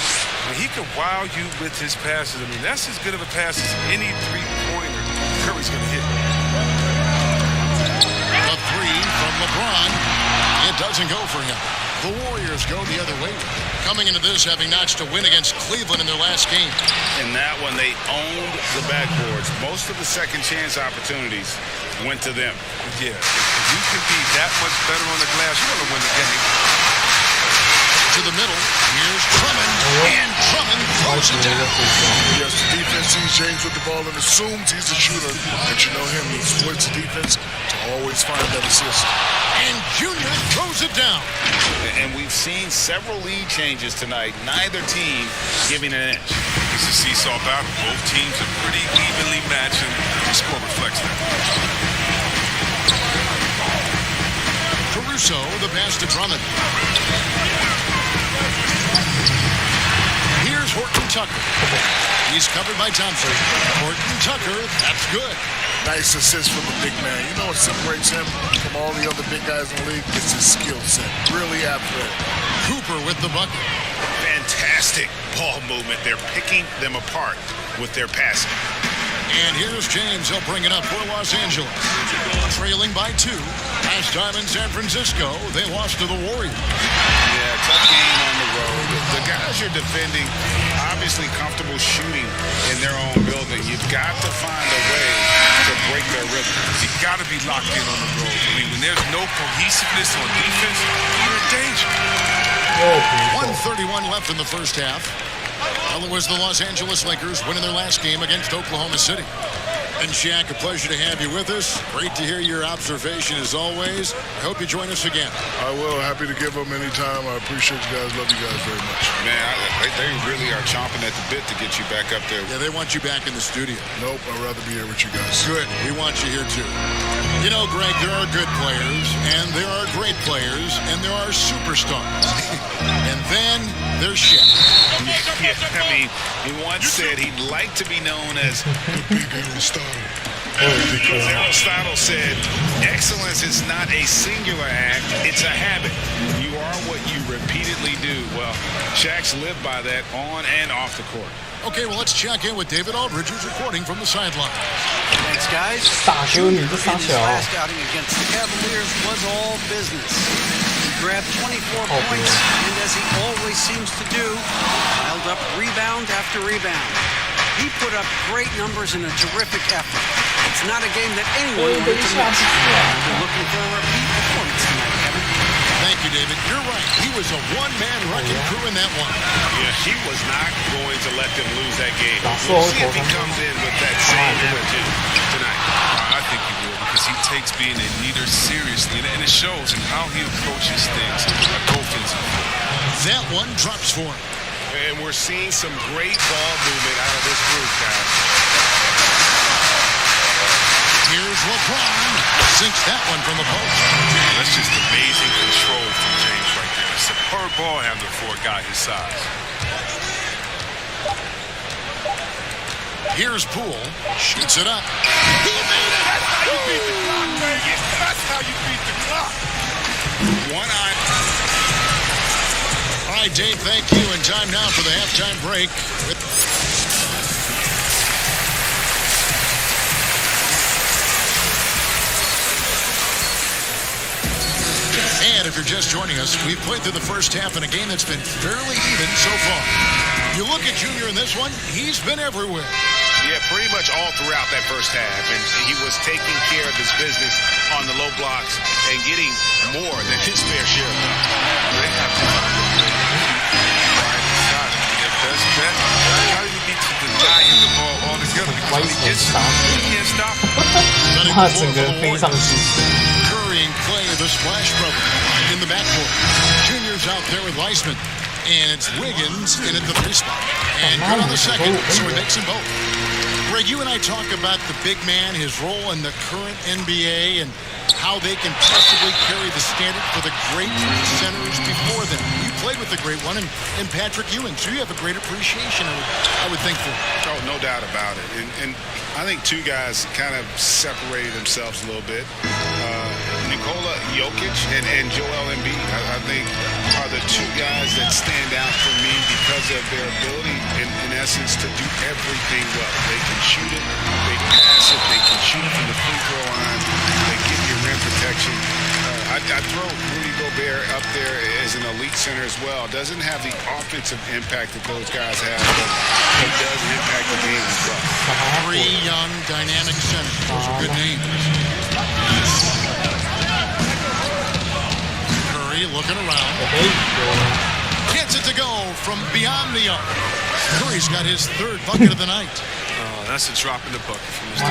And he can wow you with his passes. I mean, that's as good of a pass as any three-pointer Curry's going to hit. The three from LeBron. It doesn't go for him. The Warriors go the other way. Coming into this, having notched a win against Cleveland in their last game. In that one, they owned the backboards. Most of the second chance opportunities went to them. Yeah, if you can be that much better on the glass, you're going to win the game. To the middle, here's Drummond, and Drummond throws it down. Yes, the defense sees James with the ball and assumes he's the shooter. But you know him, he exploits the defense to always find that assist. And Junior throws it down. And we've seen several lead changes tonight. Neither team giving an inch. It's a seesaw battle. Both teams are pretty evenly matched, and the score reflects that. Caruso, the pass to Drummond. Here's Horton Tucker. He's covered by Thompson. Horton Tucker, that's good. Nice assist from the big man. You know what separates him from all the other big guys in the league? It's his skill set. Really athletic. Cooper with the bucket. Fantastic ball movement. They're picking them apart with their passing. And here's James. He'll bring it up for Los Angeles. Trailing by 2. Last time in San Francisco, they lost to the Warriors. Yeah, tough game on the road. The guys you're defending, obviously comfortable shooting in their own building. You've got to find a way to break their rhythm. You've got to be locked in on the road. I mean, when there's no cohesiveness on defense, you're in danger. 1:31 left in the first half. Well, it was the Los Angeles Lakers winning their last game against Oklahoma City. And Shaq, a pleasure to have you with us. Great to hear your observation as always. I hope you join us again. I will. Happy to give them any time. I appreciate you guys. Love you guys very much. Man, they really are chomping at the bit to get you back up there. Yeah, they want you back in the studio. Nope, I'd rather be here with you guys. Good. We want you here too. You know, Greg, there are good players, and there are great players, and there are superstars. And then there's Shaq. Yeah, I mean, he once said he'd like to be known as the big Aristotle. Because Aristotle said, excellence is not a singular act, it's a habit. You are what you repeatedly do. Well, Shaq's lived by that on and off the court. Okay, well, let's check in with David Aldridge, who's reporting from the sideline. Thanks, guys. Junior in his last outing against the Cavaliers was all business. He grabbed 24 points, and as he always seems to do, piled up rebound after rebound. He put up great numbers in a terrific effort. It's not a game that anyone wants to miss. We're looking for a repeat performance tonight, Kevin. Thank you, David. You're right. He was a one-man wrecking crew in that one. Yeah, he was not going to let them lose that game. We'll see if he comes in with that same attitude tonight. I think he will, because he takes being a leader seriously, and it shows in how he approaches things offensively. That one drops for him. And we're seeing some great ball movement out of this group, guys. Here's LeBron. Sinks that one from the post. That's just amazing control from James right there. A superb ball handler for a guy his size. Here's Poole. Shoots it up. He made it! That's how you beat the clock, Vegas! That's how you beat the clock! One eye. All right, Dave, thank you. And time now for the halftime break. And if you're just joining us, we've played through the first half in a game that's been fairly even so far. You look at Junior in this one, he's been everywhere. Yeah, pretty much all throughout that first half. And he was taking care of his business on the low blocks and getting more than his fair share of them. They have to find a way to shot. Their best bet. How do you beat to deny him the ball altogether? Because when he gets stopped, he can't stop him. 他整个人飞上去。 Curry and Clay, the Splash Brothers, in the backcourt. Junior's out there with Weissman. And it's Wiggins in at the 3 spot. And good on the second, so he makes them both. Greg, you and I talk about the big man, his role in the current NBA, and how they can possibly carry the standard for the great centers before them. You played with the great one in Patrick Ewing, so you have a great appreciation, I would think, for it. Oh, no doubt about it. And I think two guys kind of separated themselves a little bit. Nikola Jokic and Joel Embiid, I think, are the two guys that stand out for me because of their ability, in essence, to do everything well. They can shoot it, they can pass it, they can shoot it from the free throw line, they give you rim protection. I'd throw Rudy Gobert up there as an elite center as well. Doesn't have the offensive impact that those guys have, but he does impact the game as well. Three young, dynamic centers. Those are good names. Curry looking around. Gets it to go from beyond the arc. Curry's got his third bucket of the night. Oh, that's a drop in the bucket from Mr.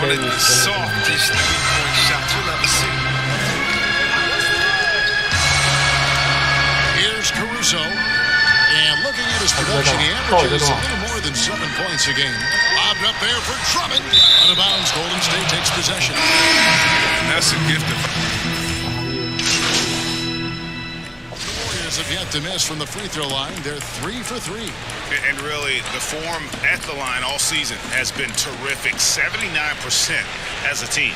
One of the softest three-point shots you'll ever see. Here's Caruso. And looking at his production, he averages a little more than 7 points a game. Lobbed up there for Drummond. Out of bounds, Golden State takes possession. And that's a gift of... Have yet to miss from the free throw line. They're 3 for 3. And really, the form at the line all season has been terrific. 79% as a team.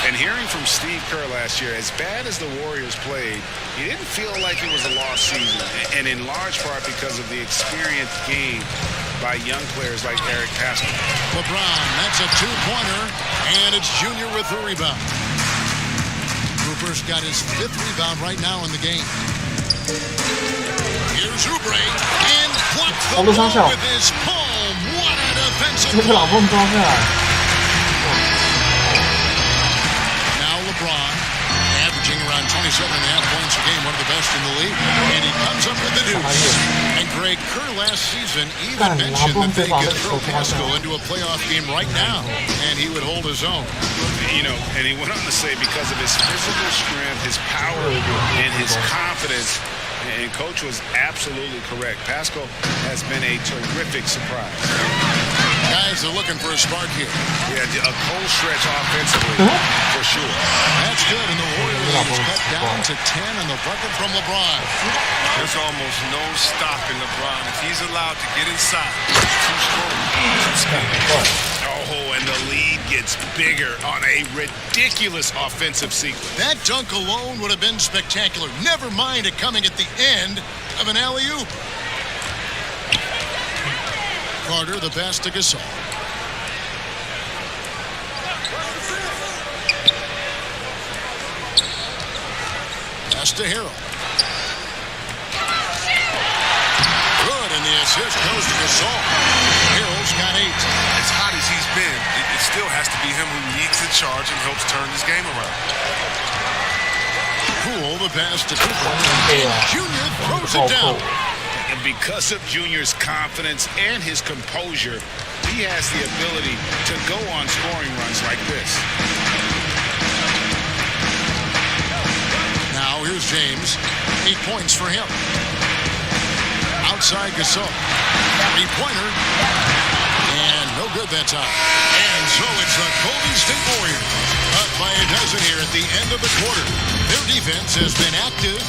And hearing from Steve Kerr last year, as bad as the Warriors played, he didn't feel like it was a lost season. And in large part because of the experience gained by young players like Eric Pascal. LeBron, that's a two-pointer, and it's Junior with the rebound. Cooper's got his 5th rebound right now in the game. Here's Oubre, and blocks the ball with his palm. What a defensive play. Now LeBron, averaging around 27.5 points a game, one of the best in the league, and he comes up with the deuce. And Greg Kerr last season even mentioned that they could throw Pascal into a playoff game right now, and he would hold his own. You know, and he went on to say because of his physical strength, his power, and his confidence, and Coach was absolutely correct. Pascal has been a terrific surprise. Guys are looking for a spark here. Yeah, a cold stretch offensively, for sure. That's good, and the Warriors cut down to 10 in the bucket from LeBron. There's almost no stopping LeBron. If he's allowed to get inside, too strong, too scared. Oh, and the lead gets bigger on a ridiculous offensive sequence. That dunk alone would have been spectacular. Never mind it coming at the end of an alley-oop. Carter, the pass to Gasol. Pass to Harrell. Good, and the assist goes to Gasol. Harrell's got 8. As hot as he's been, it still has to be him who leads the charge and helps turn this game around. Poole, the pass to Cooper. And Junior throws it down. And because of Junior's confidence and his composure, he has the ability to go on scoring runs like this. Now here's James. 8 points for him. Outside Gasol. 3-pointer. And no good that time. And so it's the Golden State Warriors up by a dozen here at the end of the quarter. Their defense has been active.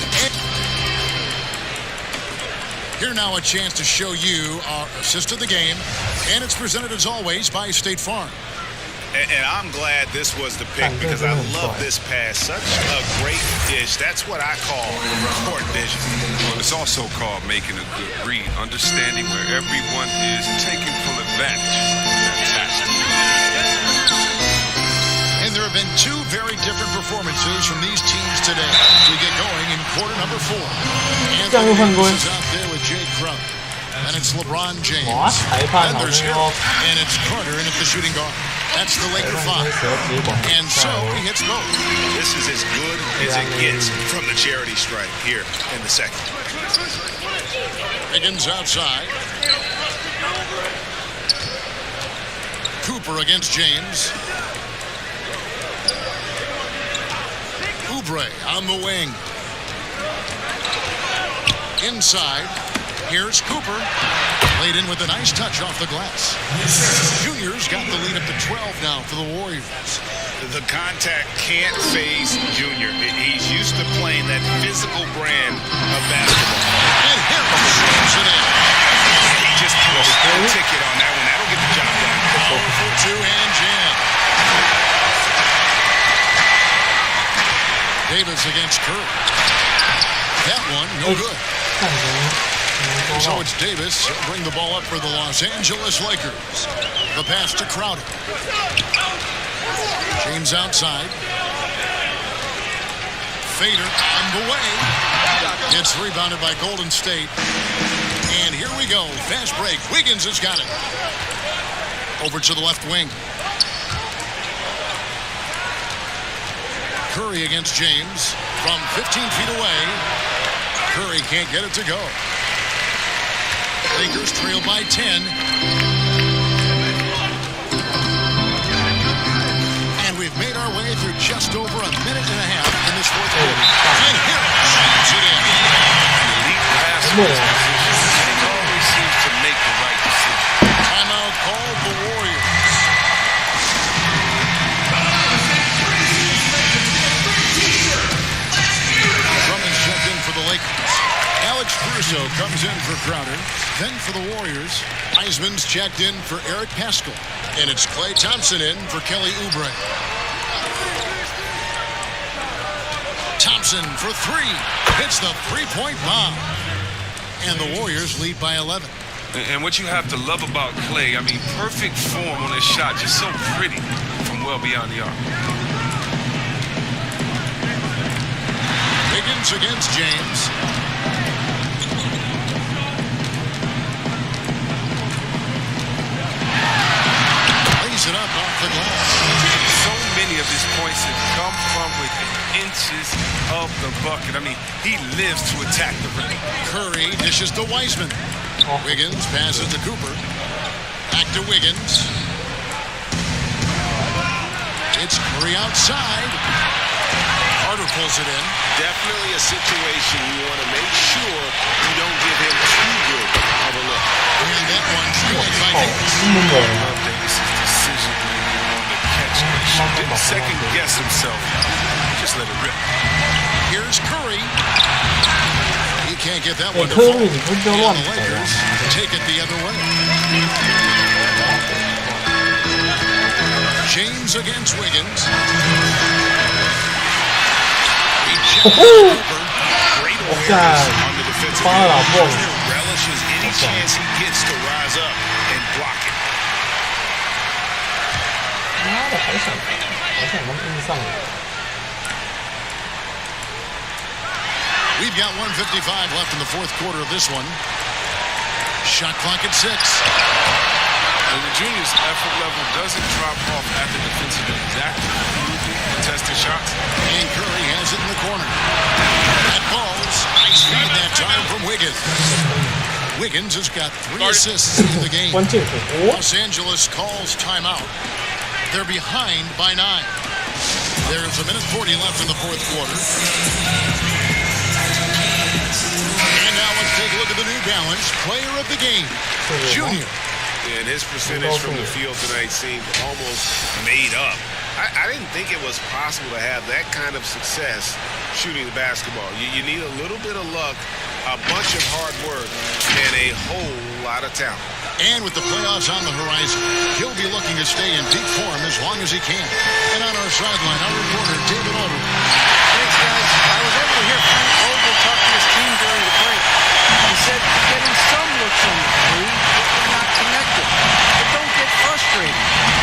Here now a chance to show you our assist of the game. And it's presented as always by State Farm. And I'm glad this was the pick because I love this pass. Such a great dish. That's what I call court vision. Well, it's also called making a good read, understanding where everyone is and taking full advantage. Fantastic. And there have been 2 very different performances from these teams today. We get going in quarter number 4. Anthony Davis is out there with Jay Crump. And it's LeBron James. Then there's Harrell. And it's Carter in at the shooting guard. That's the Laker 5. And so he hits both. This is as good as it gets from the charity stripe here in the second. Higgins outside. Cooper against James. Oubre on the wing. inside. Here's Cooper. Laid in with a nice touch off the glass. Junior's got the lead up to 12 now for the Warriors. The contact can't phase Junior. He's used to playing that physical brand of basketball. And Harris slams it in. He just put a ticket on that one. That'll get the job done. Powerful two-hand jam. Davis against Curry. That one, no good. So it's Davis. Bring the ball up for the Los Angeles Lakers. The pass to Crowder. James outside. Fader on the way. It's rebounded by Golden State. And here we go. Fast break. Wiggins has got it. Over to the left wing. Curry against James from 15 feet away. Curry can't get it to go. Lakers trail by 10. And we've made our way through just over a minute and a half in this fourth quarter. And Harris shoots it in. Elite pass position. He always seems to make the right decision. Timeout called the Warriors. Drummond's checked in for the Lakers. Alex Caruso comes in for Crowder. Then for the Warriors, Eisman's checked in for Eric Paschall. And it's Klay Thompson in for Kelly Oubre. Thompson for three. Hits the three-point bomb. And the Warriors lead by 11. And what you have to love about Klay, I mean, perfect form on his shot, just so pretty from well beyond the arc. Higgins against James. Lays it up off the glass. So many of his points have come from within inches of the bucket. I mean, he lives to attack the rim. Curry dishes to Wiseman. Wiggins passes to Cooper. Back to Wiggins. It's Curry outside. Carter pulls it in. Definitely a situation you want to make sure you don't give him too good of a look. And that one's good by Davis. Love Davis's decision on the catch. He didn't second guess himself. Just let it rip. Here's Curry. He can't get that one to fall. And the Lakers take it the other way. James against Wiggins. Great awareness on the defensive end. Relishes any chance he gets to rise up and block it. We've got 1:55 left in the fourth quarter of this one. Shot clock at 6. The junior's effort level doesn't drop off at the defensive end. He's actively contested shots. And Curry has it in the corner. That falls. Nice feed that time from Wiggins. Wiggins has got 3 assists in the game. Los Angeles calls timeout. They're behind by 9. There's a minute 40 left in the fourth quarter. And now let's take a look at the New Balance player of the game, Junior. And his percentage from the field tonight seemed almost made up. I didn't think it was possible to have that kind of success shooting the basketball. You need a little bit of luck, a bunch of hard work, and a whole lot of talent. And with the playoffs on the horizon, he'll be looking to stay in peak form as long as he can. And on our sideline, our reporter, David Otter. Thanks, guys. I was able to hear Frank Vogel talk to his team during the break. He said getting some looks on the three, but they're not connected. But don't get frustrated.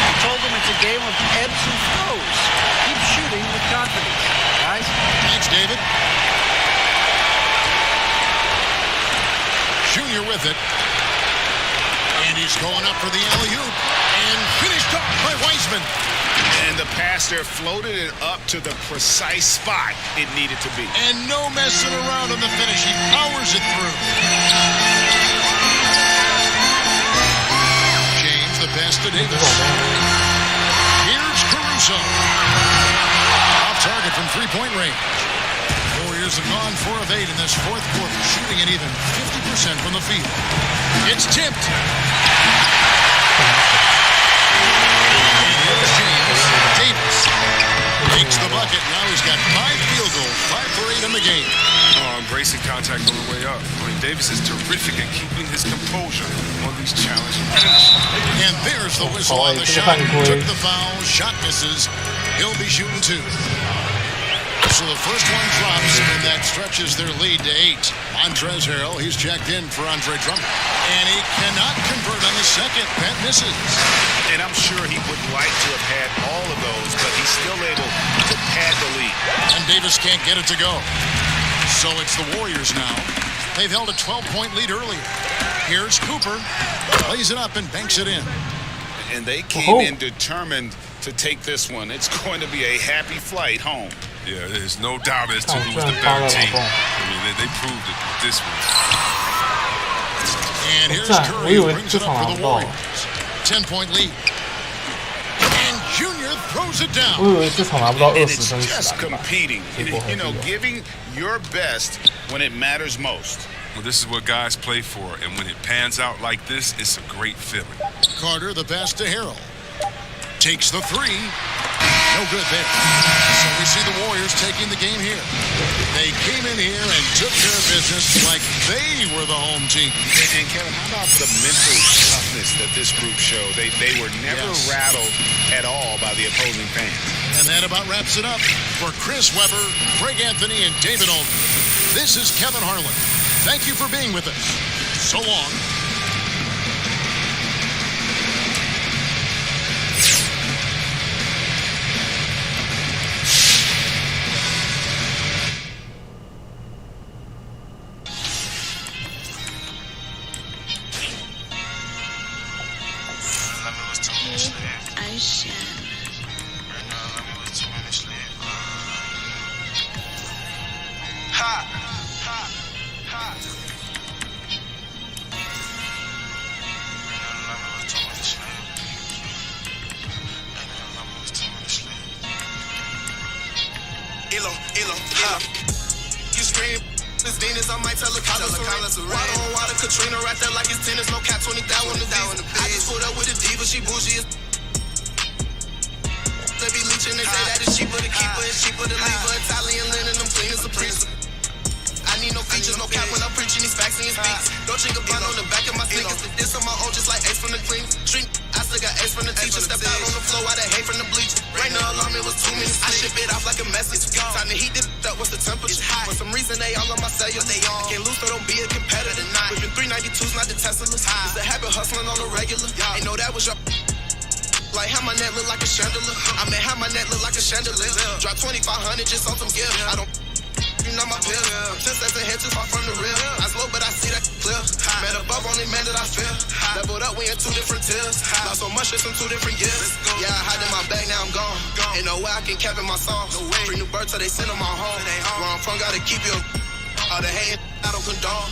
He told them it's a game of ebbs and flows. Keep shooting with confidence, guys. Thanks, David. Junior with it. And he's going up for the alley-oop. And finished off by Wiseman. And the pass there floated it up to the precise spot it needed to be. And no messing around on the finish. He powers it through. James, the pass to Davis. Here's Caruso. Off target from three-point range. Warriors have gone 4 of 8 in this fourth quarter, shooting an even 50% from the field. It's tipped. And here's James. Davis makes the bucket. Now he's got 5 field goals, 5 for 8 in the game. Oh, embracing contact on the way up. I mean, Davis is terrific at keeping his composure on these challenging finishes. And there's the whistle on the shot. Took the foul. Shot misses. He'll be shooting 2. So the first one drops, and that stretches their lead to 8. Montrezl Harrell, he's checked in for Andre Drummond. And he cannot convert on the second. That misses. And I'm sure he would like to have had all of those, but he's still able to pad the lead. And Davis can't get it to go. So it's the Warriors now. They've held a 12-point lead earlier. Here's Cooper. Plays it up and banks it in. And they came in determined to take this one. It's going to be a happy flight home. Yeah, there's no doubt as to who's the better team. I mean, they proved it with this one. And here's Curry who brings it up for the Warriors. 10-point lead. And Junior throws it down. And it's just competing. You know, giving your best when it matters most. Well, this is what guys play for, and when it pans out like this, it's a great feeling. Carter, the pass to Harrell. Takes the 3. No good there. So we see the Warriors taking the game here. They came in here and took care of business like they were the home team. And Kevin, how about the mental toughness that this group showed? They were never rattled at all by the opposing fans. And that about wraps it up. For Chris Webber, Greg Anthony, and David Olden, this is Kevin Harlan. Thank you for being with us. So long. You scream, this Venus, I might tell a Carlos water, Katrina right there like it's tennis, no cap 20,000 on the visa. I just pulled up with a diva, she bougie as they be leeching, they say that it's cheaper to keep her, it's cheaper to leave her. Italian linen, I'm clean as a priest. I need no features, no cap when I'm preaching these facts and these speaks. Don't chick a bun on the back of my sneakers. This on my own, just like Ace from the clean. Street, I still got Ace from the teacher. Stepped out on the floor, I hate from the bleach. Right now, alarm, it was 2 minutes. I ship it off like a message. Time to heat it up, what's the temperature? For some reason, they all on my cellular. I can't lose, so don't be a competitor. Whipping 392s, not the Teslas. It's a habit hustling on the regular. Ain't know that was your. Like how my neck look like a chandelier. I mean, how my neck look like a chandelier. Drop 2,500 just on some gear. I don't. You know my pill. Just as a head too far from the real. I slow, but I see that clear. Man above only man that I feel. Leveled up, we in 2 different tiers. Lost so much, it's in 2 different years. Yeah, I hide in my bag, now I'm gone. Ain't no way I can cap in my songs. Free new birds till they send them my home. Where I'm from, gotta keep you. All the hate, I don't condone.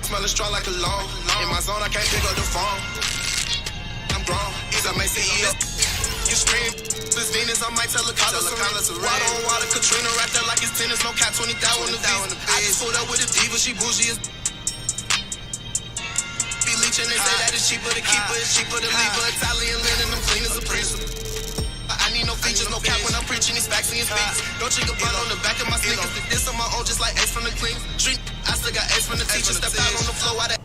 Smelling strong like a loan. In my zone, I can't pick up the phone. I'm grown. I may see you. You scream, this Venus, I might tell a Carlos water on water, Katrina right there like it's tennis, no cap 20,000 on the visa. I just pulled up with a diva, she bougie as be leeching, they say that it's cheaper to keep her, it's cheaper to leave her. Italian linen, I'm clean as a priest. I need no features, no cap when I'm preaching these facts and these speaks. Don't chick a bun on the back of my sneakers. This on my own, just like Ace from the clean. Street, I still got Ace from the teacher. Stepped out on the floor, I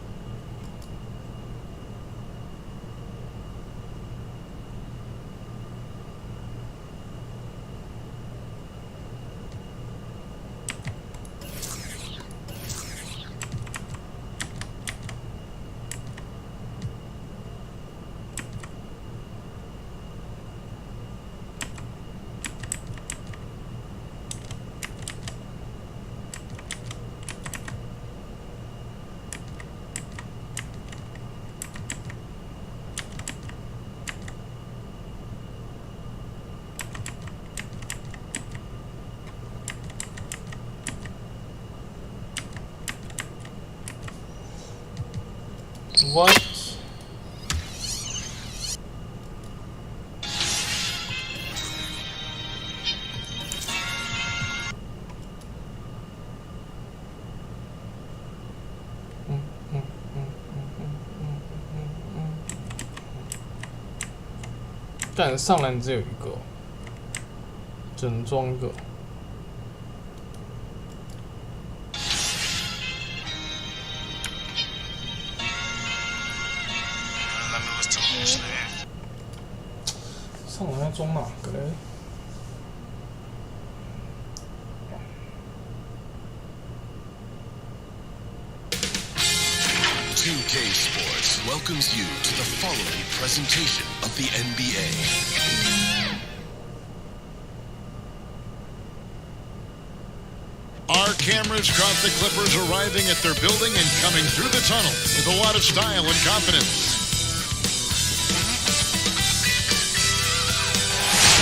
What? 但上篮只有一个，只能装一个。上篮要装哪个嘞？ 2K Sports welcomes you to the following presentation of the NBA. Our cameras caught the Clippers arriving at their building and coming through the tunnel with a lot of style and confidence.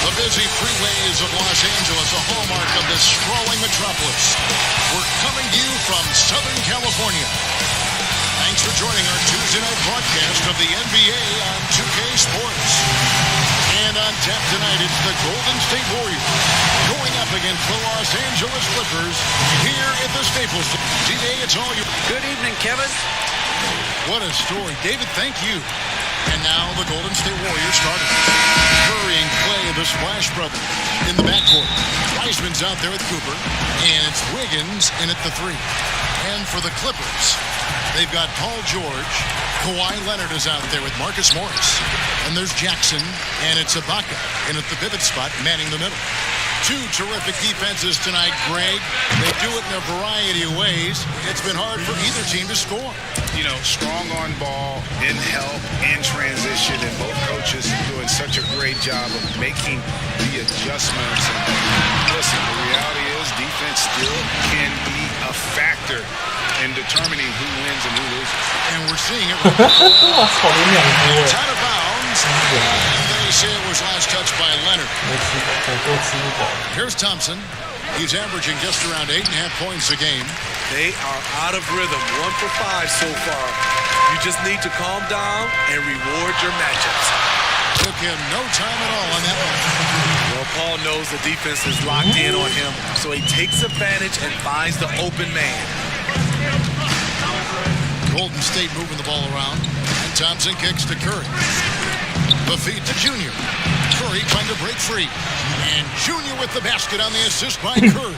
The busy freeways of Los Angeles, a hallmark of this sprawling metropolis. We're coming to you from Southern California. Thanks for joining our Tuesday night broadcast of the NBA on 2K Sports. And on tap tonight, it's the Golden State Warriors going up against the Los Angeles Clippers here at the Staples Center. D-Day, it's all you. Good evening, Kevin. What a story. David, thank you. And now the Golden State Warriors starting. Curry and Clay, the Splash Brothers, in the backcourt. Wiseman's out there with Cooper, and it's Wiggins in at the 3. And for the Clippers, they've got Paul George. Kawhi Leonard is out there with Marcus Morris. And there's Jackson, and it's Ibaka in at the pivot spot, manning the middle. Two terrific defenses tonight, Greg. They do it in a variety of ways. It's been hard for either team to score. You know, strong on ball, in help, in transition, and both coaches doing such a great job of making the adjustments. And listen, the reality is defense still can be a factor in determining who wins and who loses. And we're seeing it. It's out of bounds. They say it was last touched by Leonard. Here's Thompson. He's averaging just around 8.5 points a game. They are out of rhythm. 1 for 5 so far. You just need to calm down and reward your matchups. Took him no time at all on that one. Well, Paul knows the defense is locked in on him, so he takes advantage and finds the open man. Golden State moving the ball around, and Thompson kicks to Curry. The feed to Junior. Curry trying to break free. And Junior with the basket on the assist by Curry.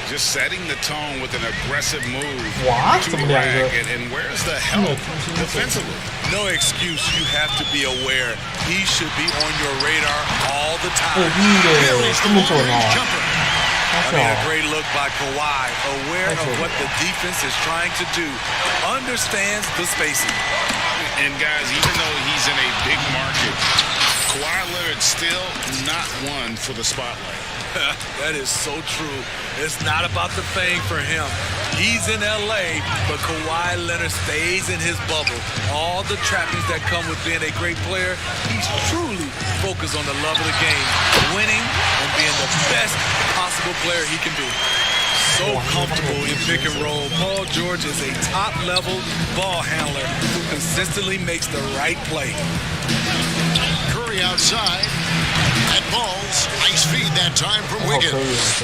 Just setting the tone with an aggressive move What? to the rack. And where's the help defensively? No excuse. You have to be aware. He should be on your radar all the time. I mean, a great look by Kawhi, aware of what the defense is trying to do, understands the spacing. And guys, even though he's in a big market, Kawhi Leonard's still not one for the spotlight. That is so true. It's not about the fame for him. He's in LA, but Kawhi Leonard stays in his bubble. All the trappings that come with being a great player, he's truly focused on the love of the game, winning and being the best possible player he can be. So comfortable in pick and roll. Paul George is a top-level ball handler who consistently makes the right play. Curry outside. At balls, nice feed that time from Wiggins.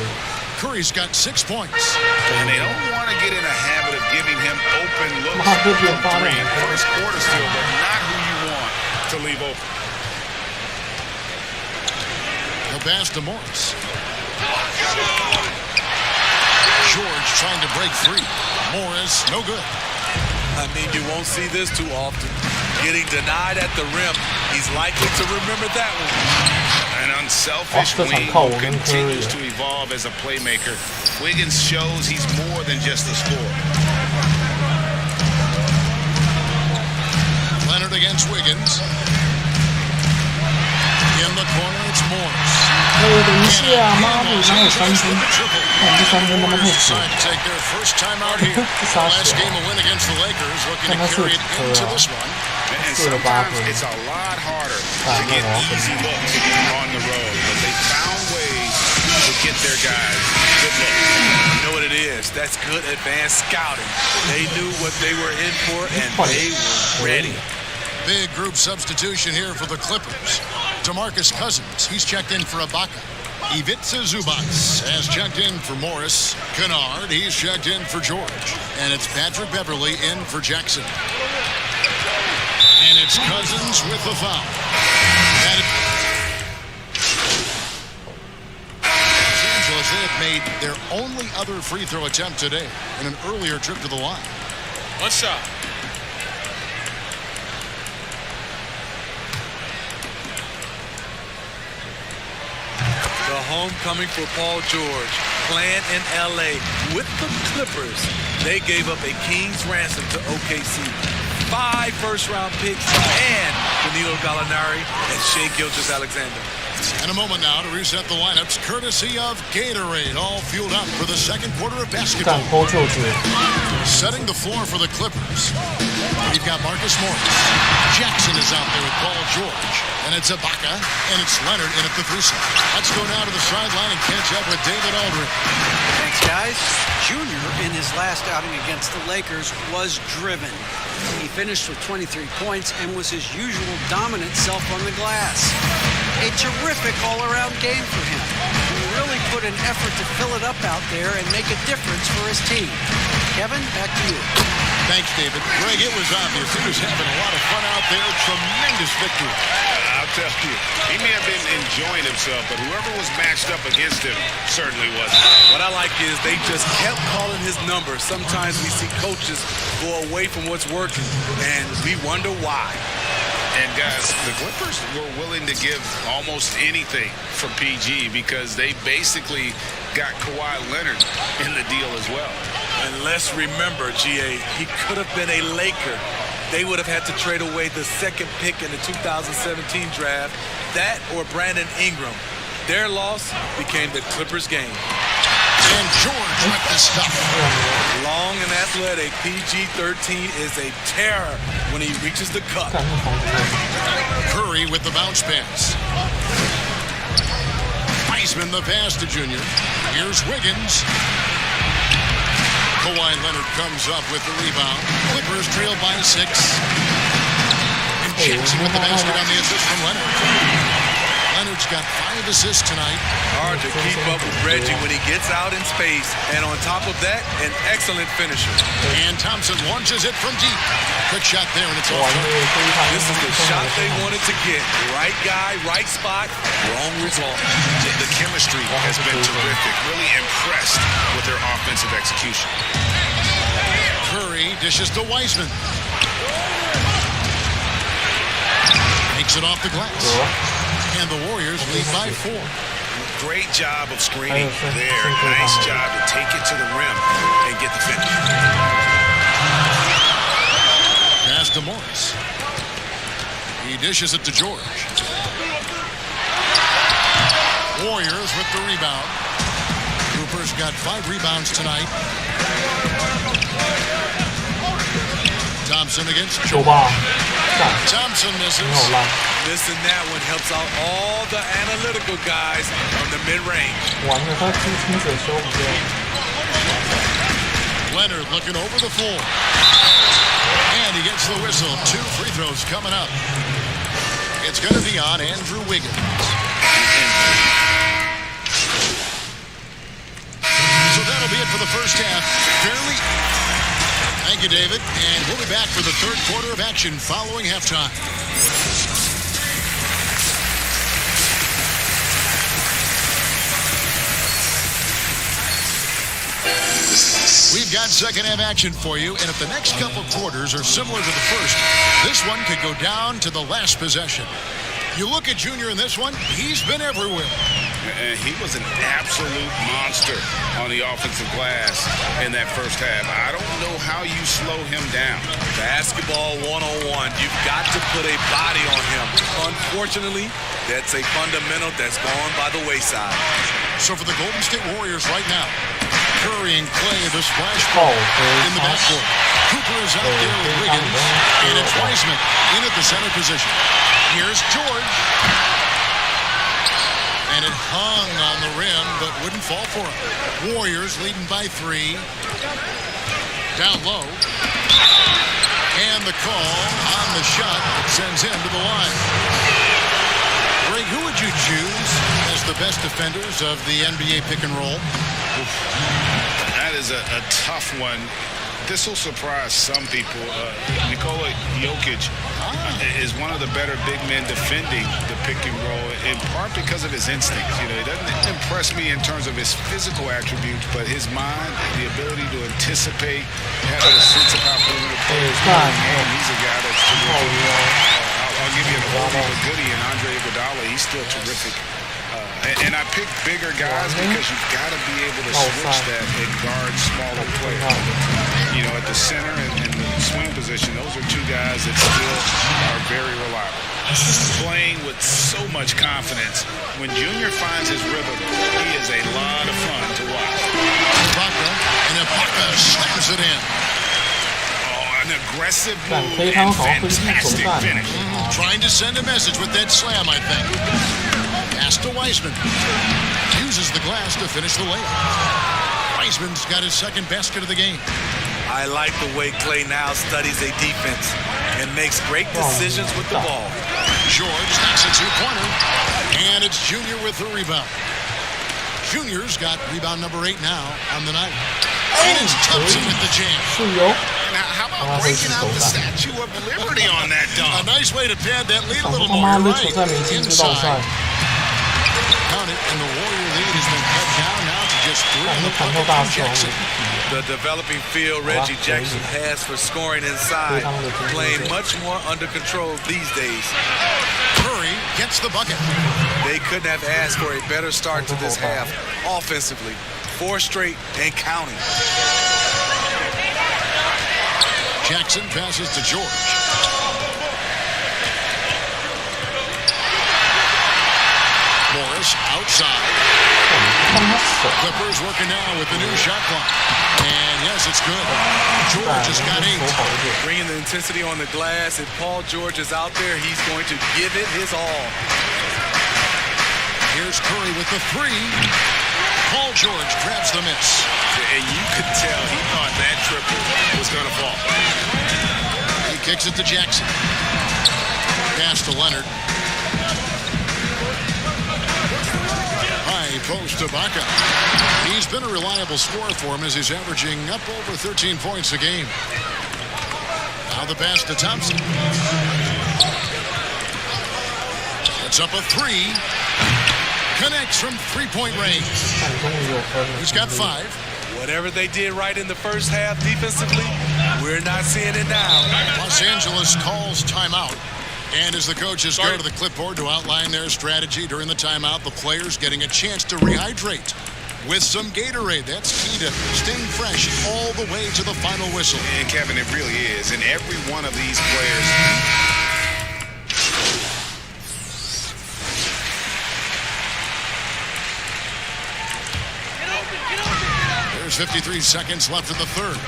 Curry's got 6 points. And they don't want to get in a habit of giving him open looks from 3. First quarter still, but not who you want to leave open. The pass to Morris. George trying to break free. Morris, no good. I mean, you won't see this too often. Getting denied at the rim. He's likely to remember that one. An unselfish wing who continues to evolve as a playmaker. Wiggins shows he's more than just a scorer. Leonard against Wiggins. In the corner, it's Morris. 等一下，妈的，哪有3分？看这3分他妈太扯。Take their first time out here. Last game a win against the Lakers, looking to carry it into this one. And sometimes it's a lot harder to get easy looks on the road, but they found ways to get their guys good looks. You know what it is? That's good advanced scouting. They knew what they were in for, and they were ready. Big group substitution here for the Clippers. DeMarcus Cousins, he's checked in for Ibaka. Ivica Zubac has checked in for Morris. Kennard, he's checked in for George. And it's Patrick Beverley in for Jackson. And it's Cousins with the foul. made their only other free throw attempt today in an earlier trip to the line. One shot. The homecoming for Paul George, playing in L.A. with the Clippers. They gave up a king's ransom to OKC. 5 first-round picks and Danilo Gallinari and Shai Gilgeous-Alexander. In a moment now to reset the lineups, courtesy of Gatorade, all fueled up for the second quarter of basketball. Setting the floor for the Clippers. We've got Marcus Morris. Jackson is out there with Paul George. And it's Ibaka, and it's Leonard in at the 3-slot. Let's go now to the sideline and catch up with David Aldridge. Thanks, guys. Junior, in his last outing against the Lakers, was driven. He finished with 23 points and was his usual dominant self on the glass. A terrific all-around game for him. He really put an effort to fill it up out there and make a difference for his team. Kevin, back to you. Thanks, David. Greg, it was obvious. He was having a lot of fun out there. Tremendous victory. I'll tell you, he may have been enjoying himself, but whoever was matched up against him certainly wasn't. What I like is they just kept calling his number. Sometimes we see coaches go away from what's working, and we wonder why. And guys, the Clippers were willing to give almost anything for PG because they basically got Kawhi Leonard in the deal as well. And let's remember, GA, he could have been a Laker. They would have had to trade away the second pick in the 2017 draft, that or Brandon Ingram. Their loss became the Clippers' game. And George with the stuff. Long and athletic, PG-13 is a terror when he reaches the cup. Curry with the bounce pass. Wiseman the pass to Junior. Here's Wiggins. Kawhi Leonard comes up with the rebound. Clippers trail by 6. And Jackson with the basket on the assist from Leonard. Leonard's got 5 assists tonight. Hard to keep up with Reggie when he gets out in space. And on top of that, an excellent finisher. And Thompson launches it from deep. Quick shot there, and it's off. This is the shot they wanted to get. Right guy, right spot, wrong result. The chemistry has been terrific. Really impressed with their offensive execution. Curry dishes to Wiseman. Makes it off the glass. And the Warriors lead by 4. Great job of screening there. Nice job to take it to the rim and get the finish. Pass to Morris. He dishes it to George. Warriors with the rebound. Cooper's got 5 rebounds tonight. Thompson against Joba. Thompson misses. Missing that one helps out all the analytical guys from the mid-range. Leonard looking over the floor. And he gets the whistle. 2 free throws coming up. It's going to be on Andrew Wiggins. So that'll be it for the first half. Fairly. Thank you, David. And we'll be back for the third quarter of action following halftime. We've got second half action for you, and if the next couple quarters are similar to the first, this one could go down to the last possession. You look at Junior in this one, he's been everywhere. And he was an absolute monster on the offensive glass in that first half. I don't know how you slow him down. Basketball 101. You've got to put a body on him. Unfortunately, that's a fundamental that's gone by the wayside. So for the Golden State Warriors right now, Curry and Clay, the splash ball in the backcourt. Cooper is out there with Wiggins, and it's Wiseman in at the center position. Here's George. And it hung on the rim, but wouldn't fall for him. Warriors leading by 3. Down low. And the call on the shot that sends him to the line. Greg, who would you choose as the best defenders of the NBA pick and roll? That is a tough one. this will surprise some people. Nikola Jokic is one of the better big men defending the pick and roll, in part because of his instincts. You know, he doesn't impress me in terms of his physical attributes, but his mind, the ability to anticipate, having a sense of how perimeter players play. He's a guy that's terrific. I'll give you an oldie but goodie in Andre Iguodala. He's still terrific. And I pick bigger guys because you've got to be able to switch that and guard smaller players. You know, at the center and the swing position, those are two guys that still are very reliable. Playing with so much confidence. When Junior finds his rhythm, he is a lot of fun to watch. Ibaka slams it in. An aggressive move and fantastic finish. Trying to send a message with that slam, I think. Pass to Wiseman. Uses the glass to finish the layup. Wiseman's got his second basket of the game. I like the way Klay now studies a defense and makes great decisions with the ball. George knocks a two-pointer, and it's Junior with the rebound. Junior's got rebound number 8 now on the night. And it's Thompson at the jam. Now, how about breaking out the Statue of Liberty on that dunk? A nice way to pad that lead a little more. You're right. Inside. Count it, and the Warrior lead has been cut down now to just 3 on the bucket from Jackson. The developing feel Reggie Jackson has for scoring inside, playing much more under control these days. Curry gets the bucket. They couldn't have asked for a better start to this half offensively. 4 straight and counting. Jackson passes to George. Morris outside. Clippers working now with the new shot clock. And yes, it's good. George has got 8. Bringing the intensity on the glass. If Paul George is out there, he's going to give it his all. Here's Curry with the 3. Paul George grabs the miss. And you could tell he thought that triple was going to fall. He kicks it to Jackson. Pass to Leonard. High post to Ibaka. He's been a reliable scorer for him as he's averaging up over 13 points a game. Now the pass to Thompson. It's up a 3. Connects from 3-point range. He's got 5. Whatever they did right in the first half defensively, we're not seeing it now. Los Angeles calls timeout. And as the coaches go to the clipboard to outline their strategy during the timeout, the players getting a chance to rehydrate with some Gatorade. That's key to staying fresh all the way to the final whistle. And Kevin, it really is. And every one of these players... There's 53 seconds left in the third.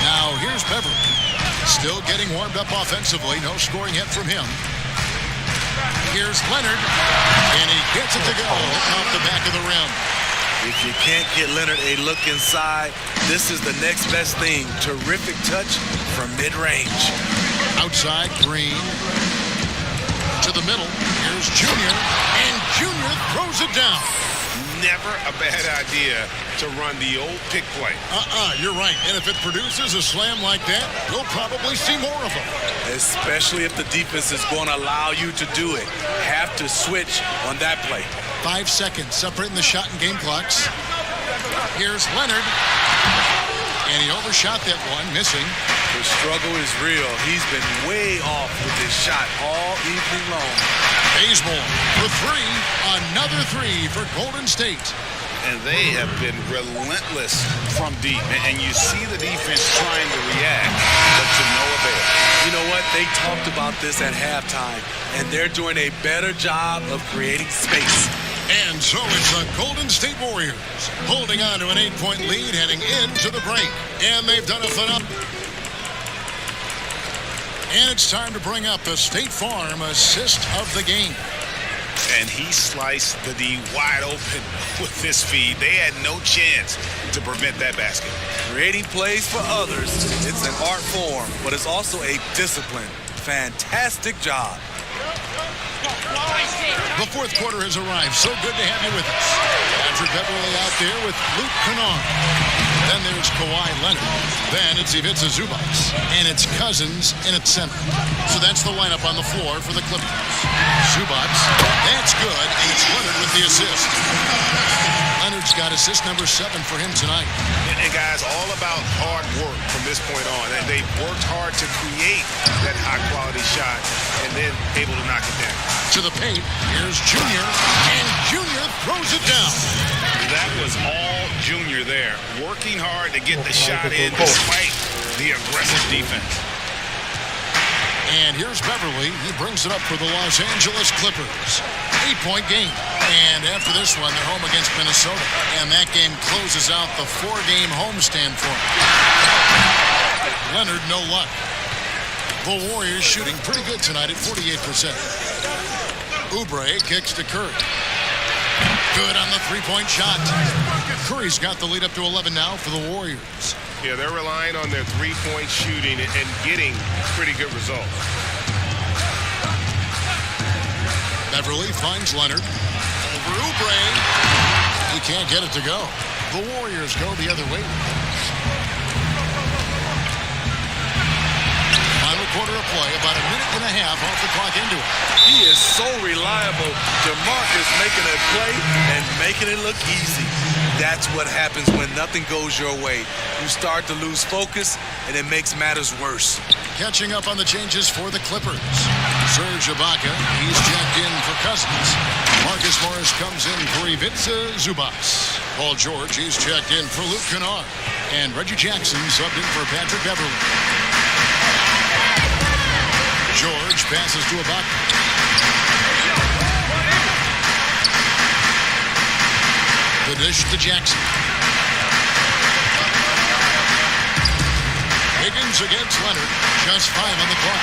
Now here's Beverly. Still getting warmed up offensively. No scoring yet from him. Here's Leonard. And he gets it to go. Hitting off the back of the rim. If you can't get Leonard a look inside, this is the next best thing. Terrific touch from mid-range. Outside, Green. To the middle. Here's Junior. And Junior throws it down. Never a bad idea to run the old pick play. You're right. And if it produces a slam like that, we'll probably see more of them. Especially if the defense is going to allow you to do it. Have to switch on that play. 5 seconds separating the shot and game clocks. Here's Leonard. And he overshot that one, missing. The struggle is real. He's been way off with his shot all evening long. Bazemore for 3. Another 3 for Golden State. And they have been relentless from deep. And you see the defense trying to react, but to no avail. You know what? They talked about this at halftime, and they're doing a better job of creating space. And so it's the Golden State Warriors holding on to an 8-point lead heading into the break. And they've done a phenomenal. And it's time to bring up the State Farm assist of the game. And he sliced the D wide open with this feed. They had no chance to prevent that basket. Creating plays for others, it's an art form, but it's also a discipline. Fantastic job. The fourth quarter has arrived. So good to have you with us. Patrick Beverly out there with Luke Kennard. Then there's Kawhi Leonard. Then it's Ivica Zubac. And it's Cousins in at center. So that's the lineup on the floor for the Clippers. Zubac, that's good. And it's Leonard with the assist. Leonard's got assist number 7 for him tonight. And guys, all about hard work from this point on. And they've worked hard to create that high-quality shot and then able to knock it down. To the paint, here's Junior, and Junior throws it down. That was all Junior there, working hard to get the shot in despite the aggressive defense. And here's Beverly. He brings it up for the Los Angeles Clippers. 8-point game. And after this one, they're home against Minnesota. And that game closes out the 4-game homestand for them. Leonard, no luck. The Warriors shooting pretty good tonight at 48%. Oubre kicks to Curry. Good on the three-point shot. Curry's got the lead up to 11 now for the Warriors. Yeah, they're relying on their three-point shooting and getting pretty good results. Beverly finds Leonard. Over Oubre. He can't get it to go. The Warriors go the other way. Final quarter of play, about a minute and a half off the clock into it. He is so reliable. DeMarcus making a play and making it look easy. That's what happens when nothing goes your way. You start to lose focus, and it makes matters worse. Catching up on the changes for the Clippers. Serge Ibaka, he's checked in for Cousins. Marcus Morris comes in for Ivica Zubac. Paul George, he's checked in for Luke Kennard. And Reggie Jackson subbed in for Patrick Beverly. George passes to Ibaka. The dish to Jackson. Higgins against Leonard. Just 5 on the clock.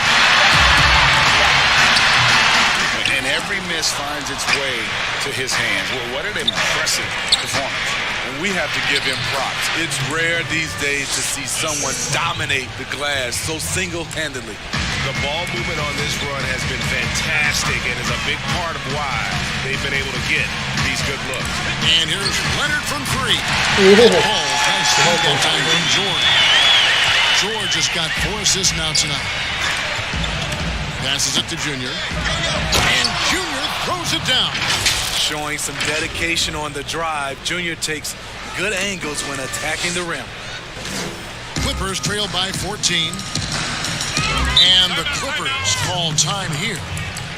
And every miss finds its way to his hands. Well, what an impressive performance. And we have to give him props. It's rare these days to see someone dominate the glass so single-handedly. The ball movement on this run has been fantastic and is a big part of why they've been able to get these good looks. And here's Leonard from 3. Ball nice time from George. George has got 4 assists now tonight. Passes it to Junior. And Junior throws it down. Showing some dedication on the drive, Junior takes good angles when attacking the rim. Clippers trail by 14. And the Clippers call time here.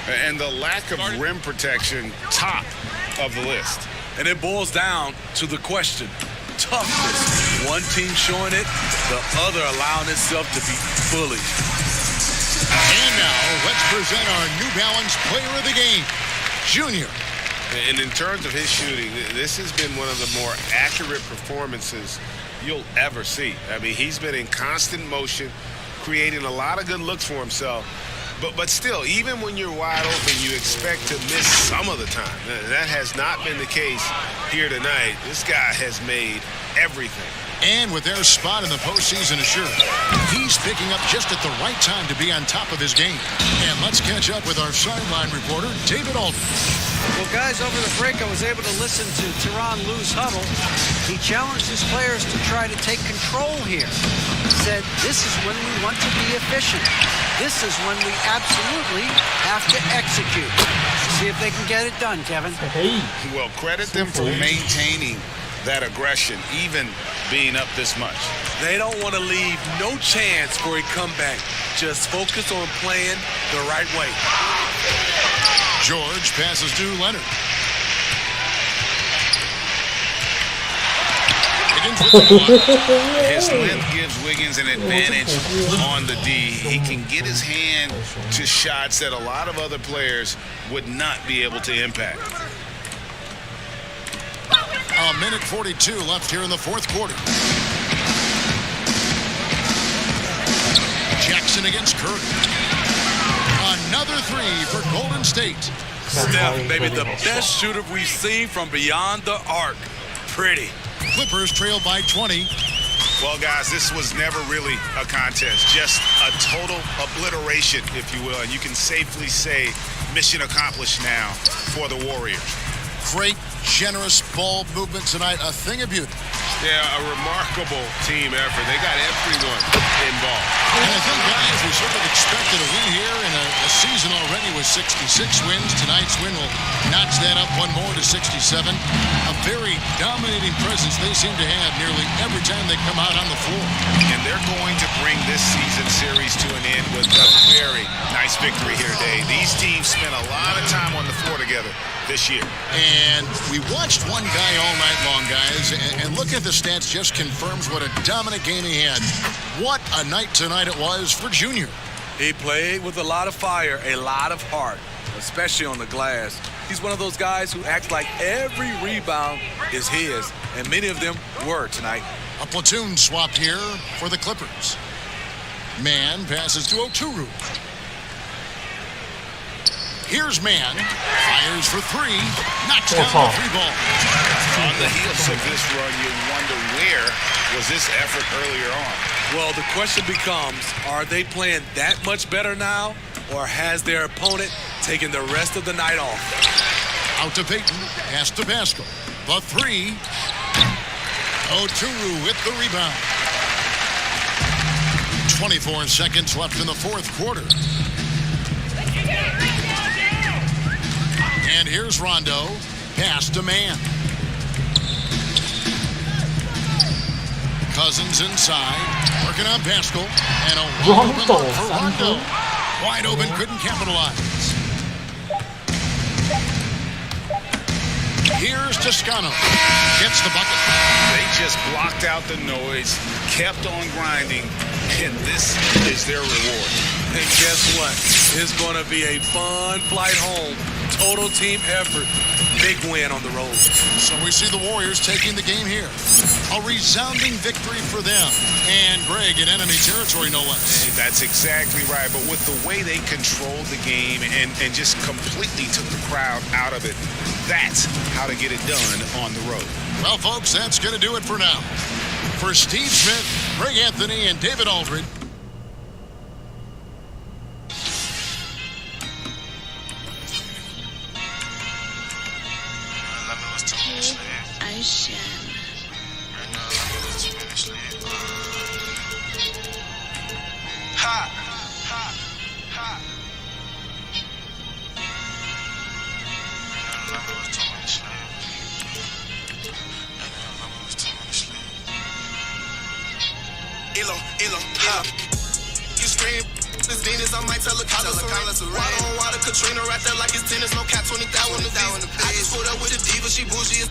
And the lack of rim protection, top of the list. And it boils down to the question. Toughness. One team showing it, the other allowing itself to be bullied. And now, let's present our New Balance Player of the Game, Junior. And in terms of his shooting, this has been one of the more accurate performances you'll ever see. I mean, he's been in constant motion, creating a lot of good looks for himself. But still, even when you're wide open, you expect to miss some of the time. That has not been the case here tonight. This guy has made everything. And with their spot in the postseason assured, he's picking up just at the right time to be on top of his game. And let's catch up with our sideline reporter, David Aldridge. Well, guys, over the break, I was able to listen to Tyronn Lue's huddle. He challenged his players to try to take control here. He said, this is when we want to be efficient. This is when we absolutely have to execute. See if they can get it done, Kevin. Well, credit them for maintaining that aggression, even being up this much. They don't want to leave no chance for a comeback. Just focus on playing the right way. George passes to Leonard. His length gives Wiggins an advantage on the D. He can get his hand to shots that a lot of other players would not be able to impact. A minute 42 left here in the fourth quarter. Jackson against Curry. Another 3 for Golden State. Steph, maybe the best shooter we've seen from beyond the arc. Pretty. Clippers trail by 20. Well, guys, this was never really a contest, just a total obliteration, if you will. And you can safely say mission accomplished now for the Warriors. Great, generous ball movement tonight, a thing of beauty. Yeah, a remarkable team effort. They got everyone involved. And I think, guys, we sort of expected a win here in a season already with 66 wins. Tonight's win will notch that up one more to 67. A very dominating presence they seem to have nearly every time they come out on the floor. And they're going to bring this season series to an end with a very nice victory here today. These teams spent a lot of time on the floor together this year. And we watched one guy all night long, guys, and look at the stats just confirms what a dominant game he had. What a night tonight it was for Junior. He played with a lot of fire, a lot of heart, especially on the glass. He's one of those guys who acts like every rebound is his, and many of them were tonight. A platoon swap here for the Clippers. Man passes to Oturu. Here's Man, fires for three, knocks down the three ball. On the heels of this run, you wonder where was this effort earlier on? Well, the question becomes, are they playing that much better now, or has their opponent taken the rest of the night off? Out to Payton, pass to Pascal. The three. Oturu with the rebound. 24 seconds left in the fourth quarter. And here's Rondo, pass to Man. Cousins inside, working on Pascal, and a wide open look for Rondo. Wide open, couldn't capitalize. Here's Toscano, gets the bucket. They just blocked out the noise, kept on grinding, and this is their reward. And guess what? It's going to be a fun flight home. Total team effort. Big win on the road. So we see the Warriors taking the game here. A resounding victory for them. And Greg in enemy territory, no less. That's exactly right. But with the way they controlled the game and just completely took the crowd out of it, that's how to get it done on the road. Well, folks, that's going to do it for now. For Steve Smith, Greg Anthony, and David Aldridge. You scream, this Venus, I might tell a college water on water, Katrina right there like it's tennis, no cap 20,000 on the visa. I just pulled up with a diva, she bougie.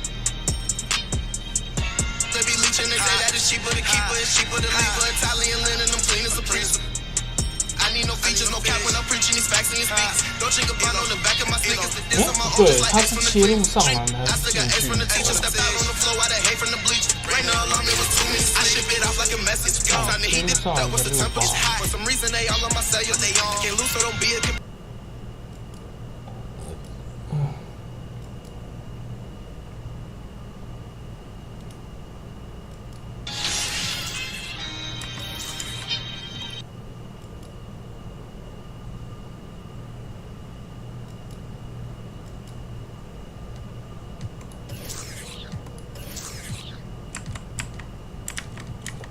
They be leeching, they say that it's cheaper to keep her, it's cheaper to leave her. Italian linen, I'm clean as a priest. I need no features, no cap when I'm preaching these facts and these speakers. Don't check a bond on the back of my sneakers. This on my own, just like X from the tree. I still got X from the teacher, stepped out on the floor, I had hate from the bleach. Right now, alarm, it was 2 minutes. I ship it off like a message. Time to heat it up, what's the temperature? For some reason, they all on my cellular, they on. Can't lose, so don't be a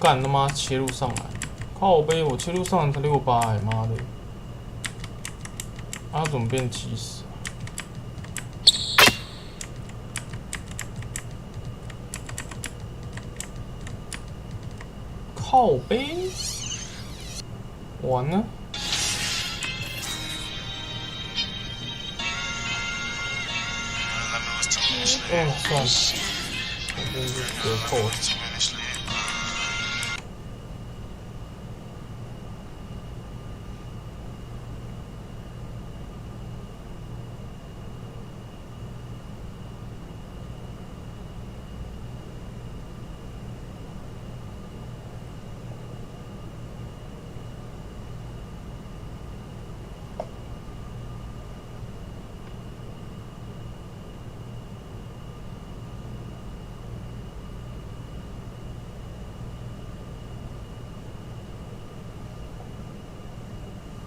干他妈切入上来，靠背我切入上来才68哎，妈的！啊怎么变70？靠背，完了。哦，算了，我真是折扣了。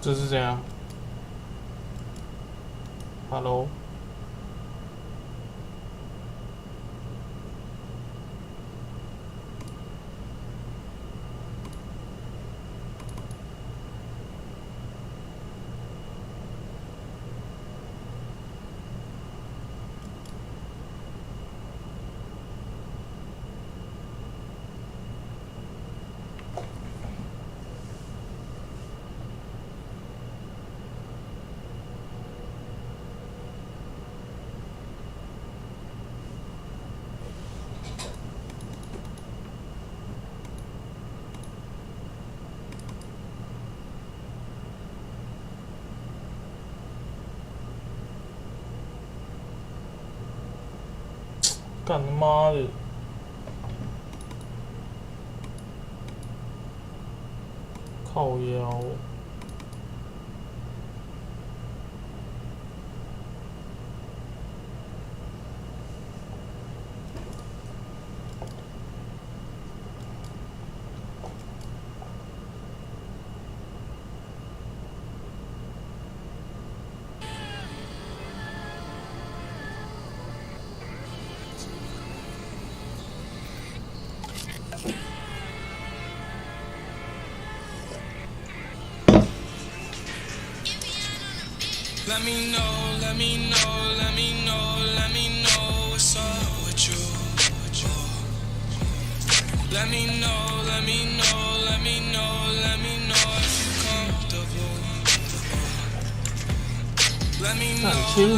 这是怎样 ？Hello。干他妈的！靠腰。Let me know, let me know, let me know, let me know what's up with you. Let me know, let me know, let me know, let me know if you comfortable. Let me know, let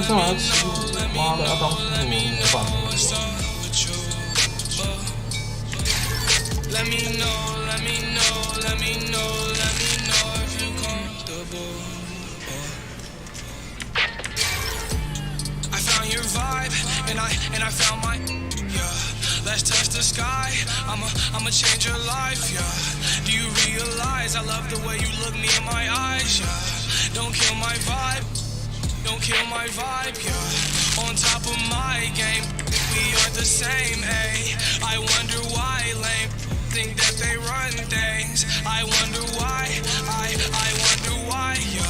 me know what's up with you. Let me know, let me know, let me know, let me know if you comfortable. Your vibe and I found my let's touch the sky. I'ma change your life, yeah. Do you realize I love the way you look me in my eyes, yeah. Don't kill my vibe, don't kill my vibe, yeah. On top of my game, we aren't the same, ayy. I wonder why lame think that they run things. I wonder why, I wonder why, yeah.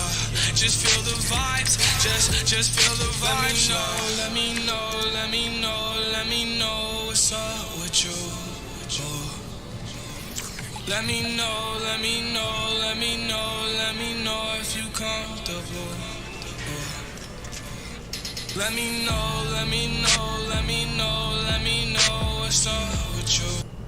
Just feel the vibes, just feel the vibes. Let me know, let me know, let me know what's up with you. Let me know, let me know, let me know, let me know if you comfortable. Let me know, let me know, let me know, let me know what's up with you.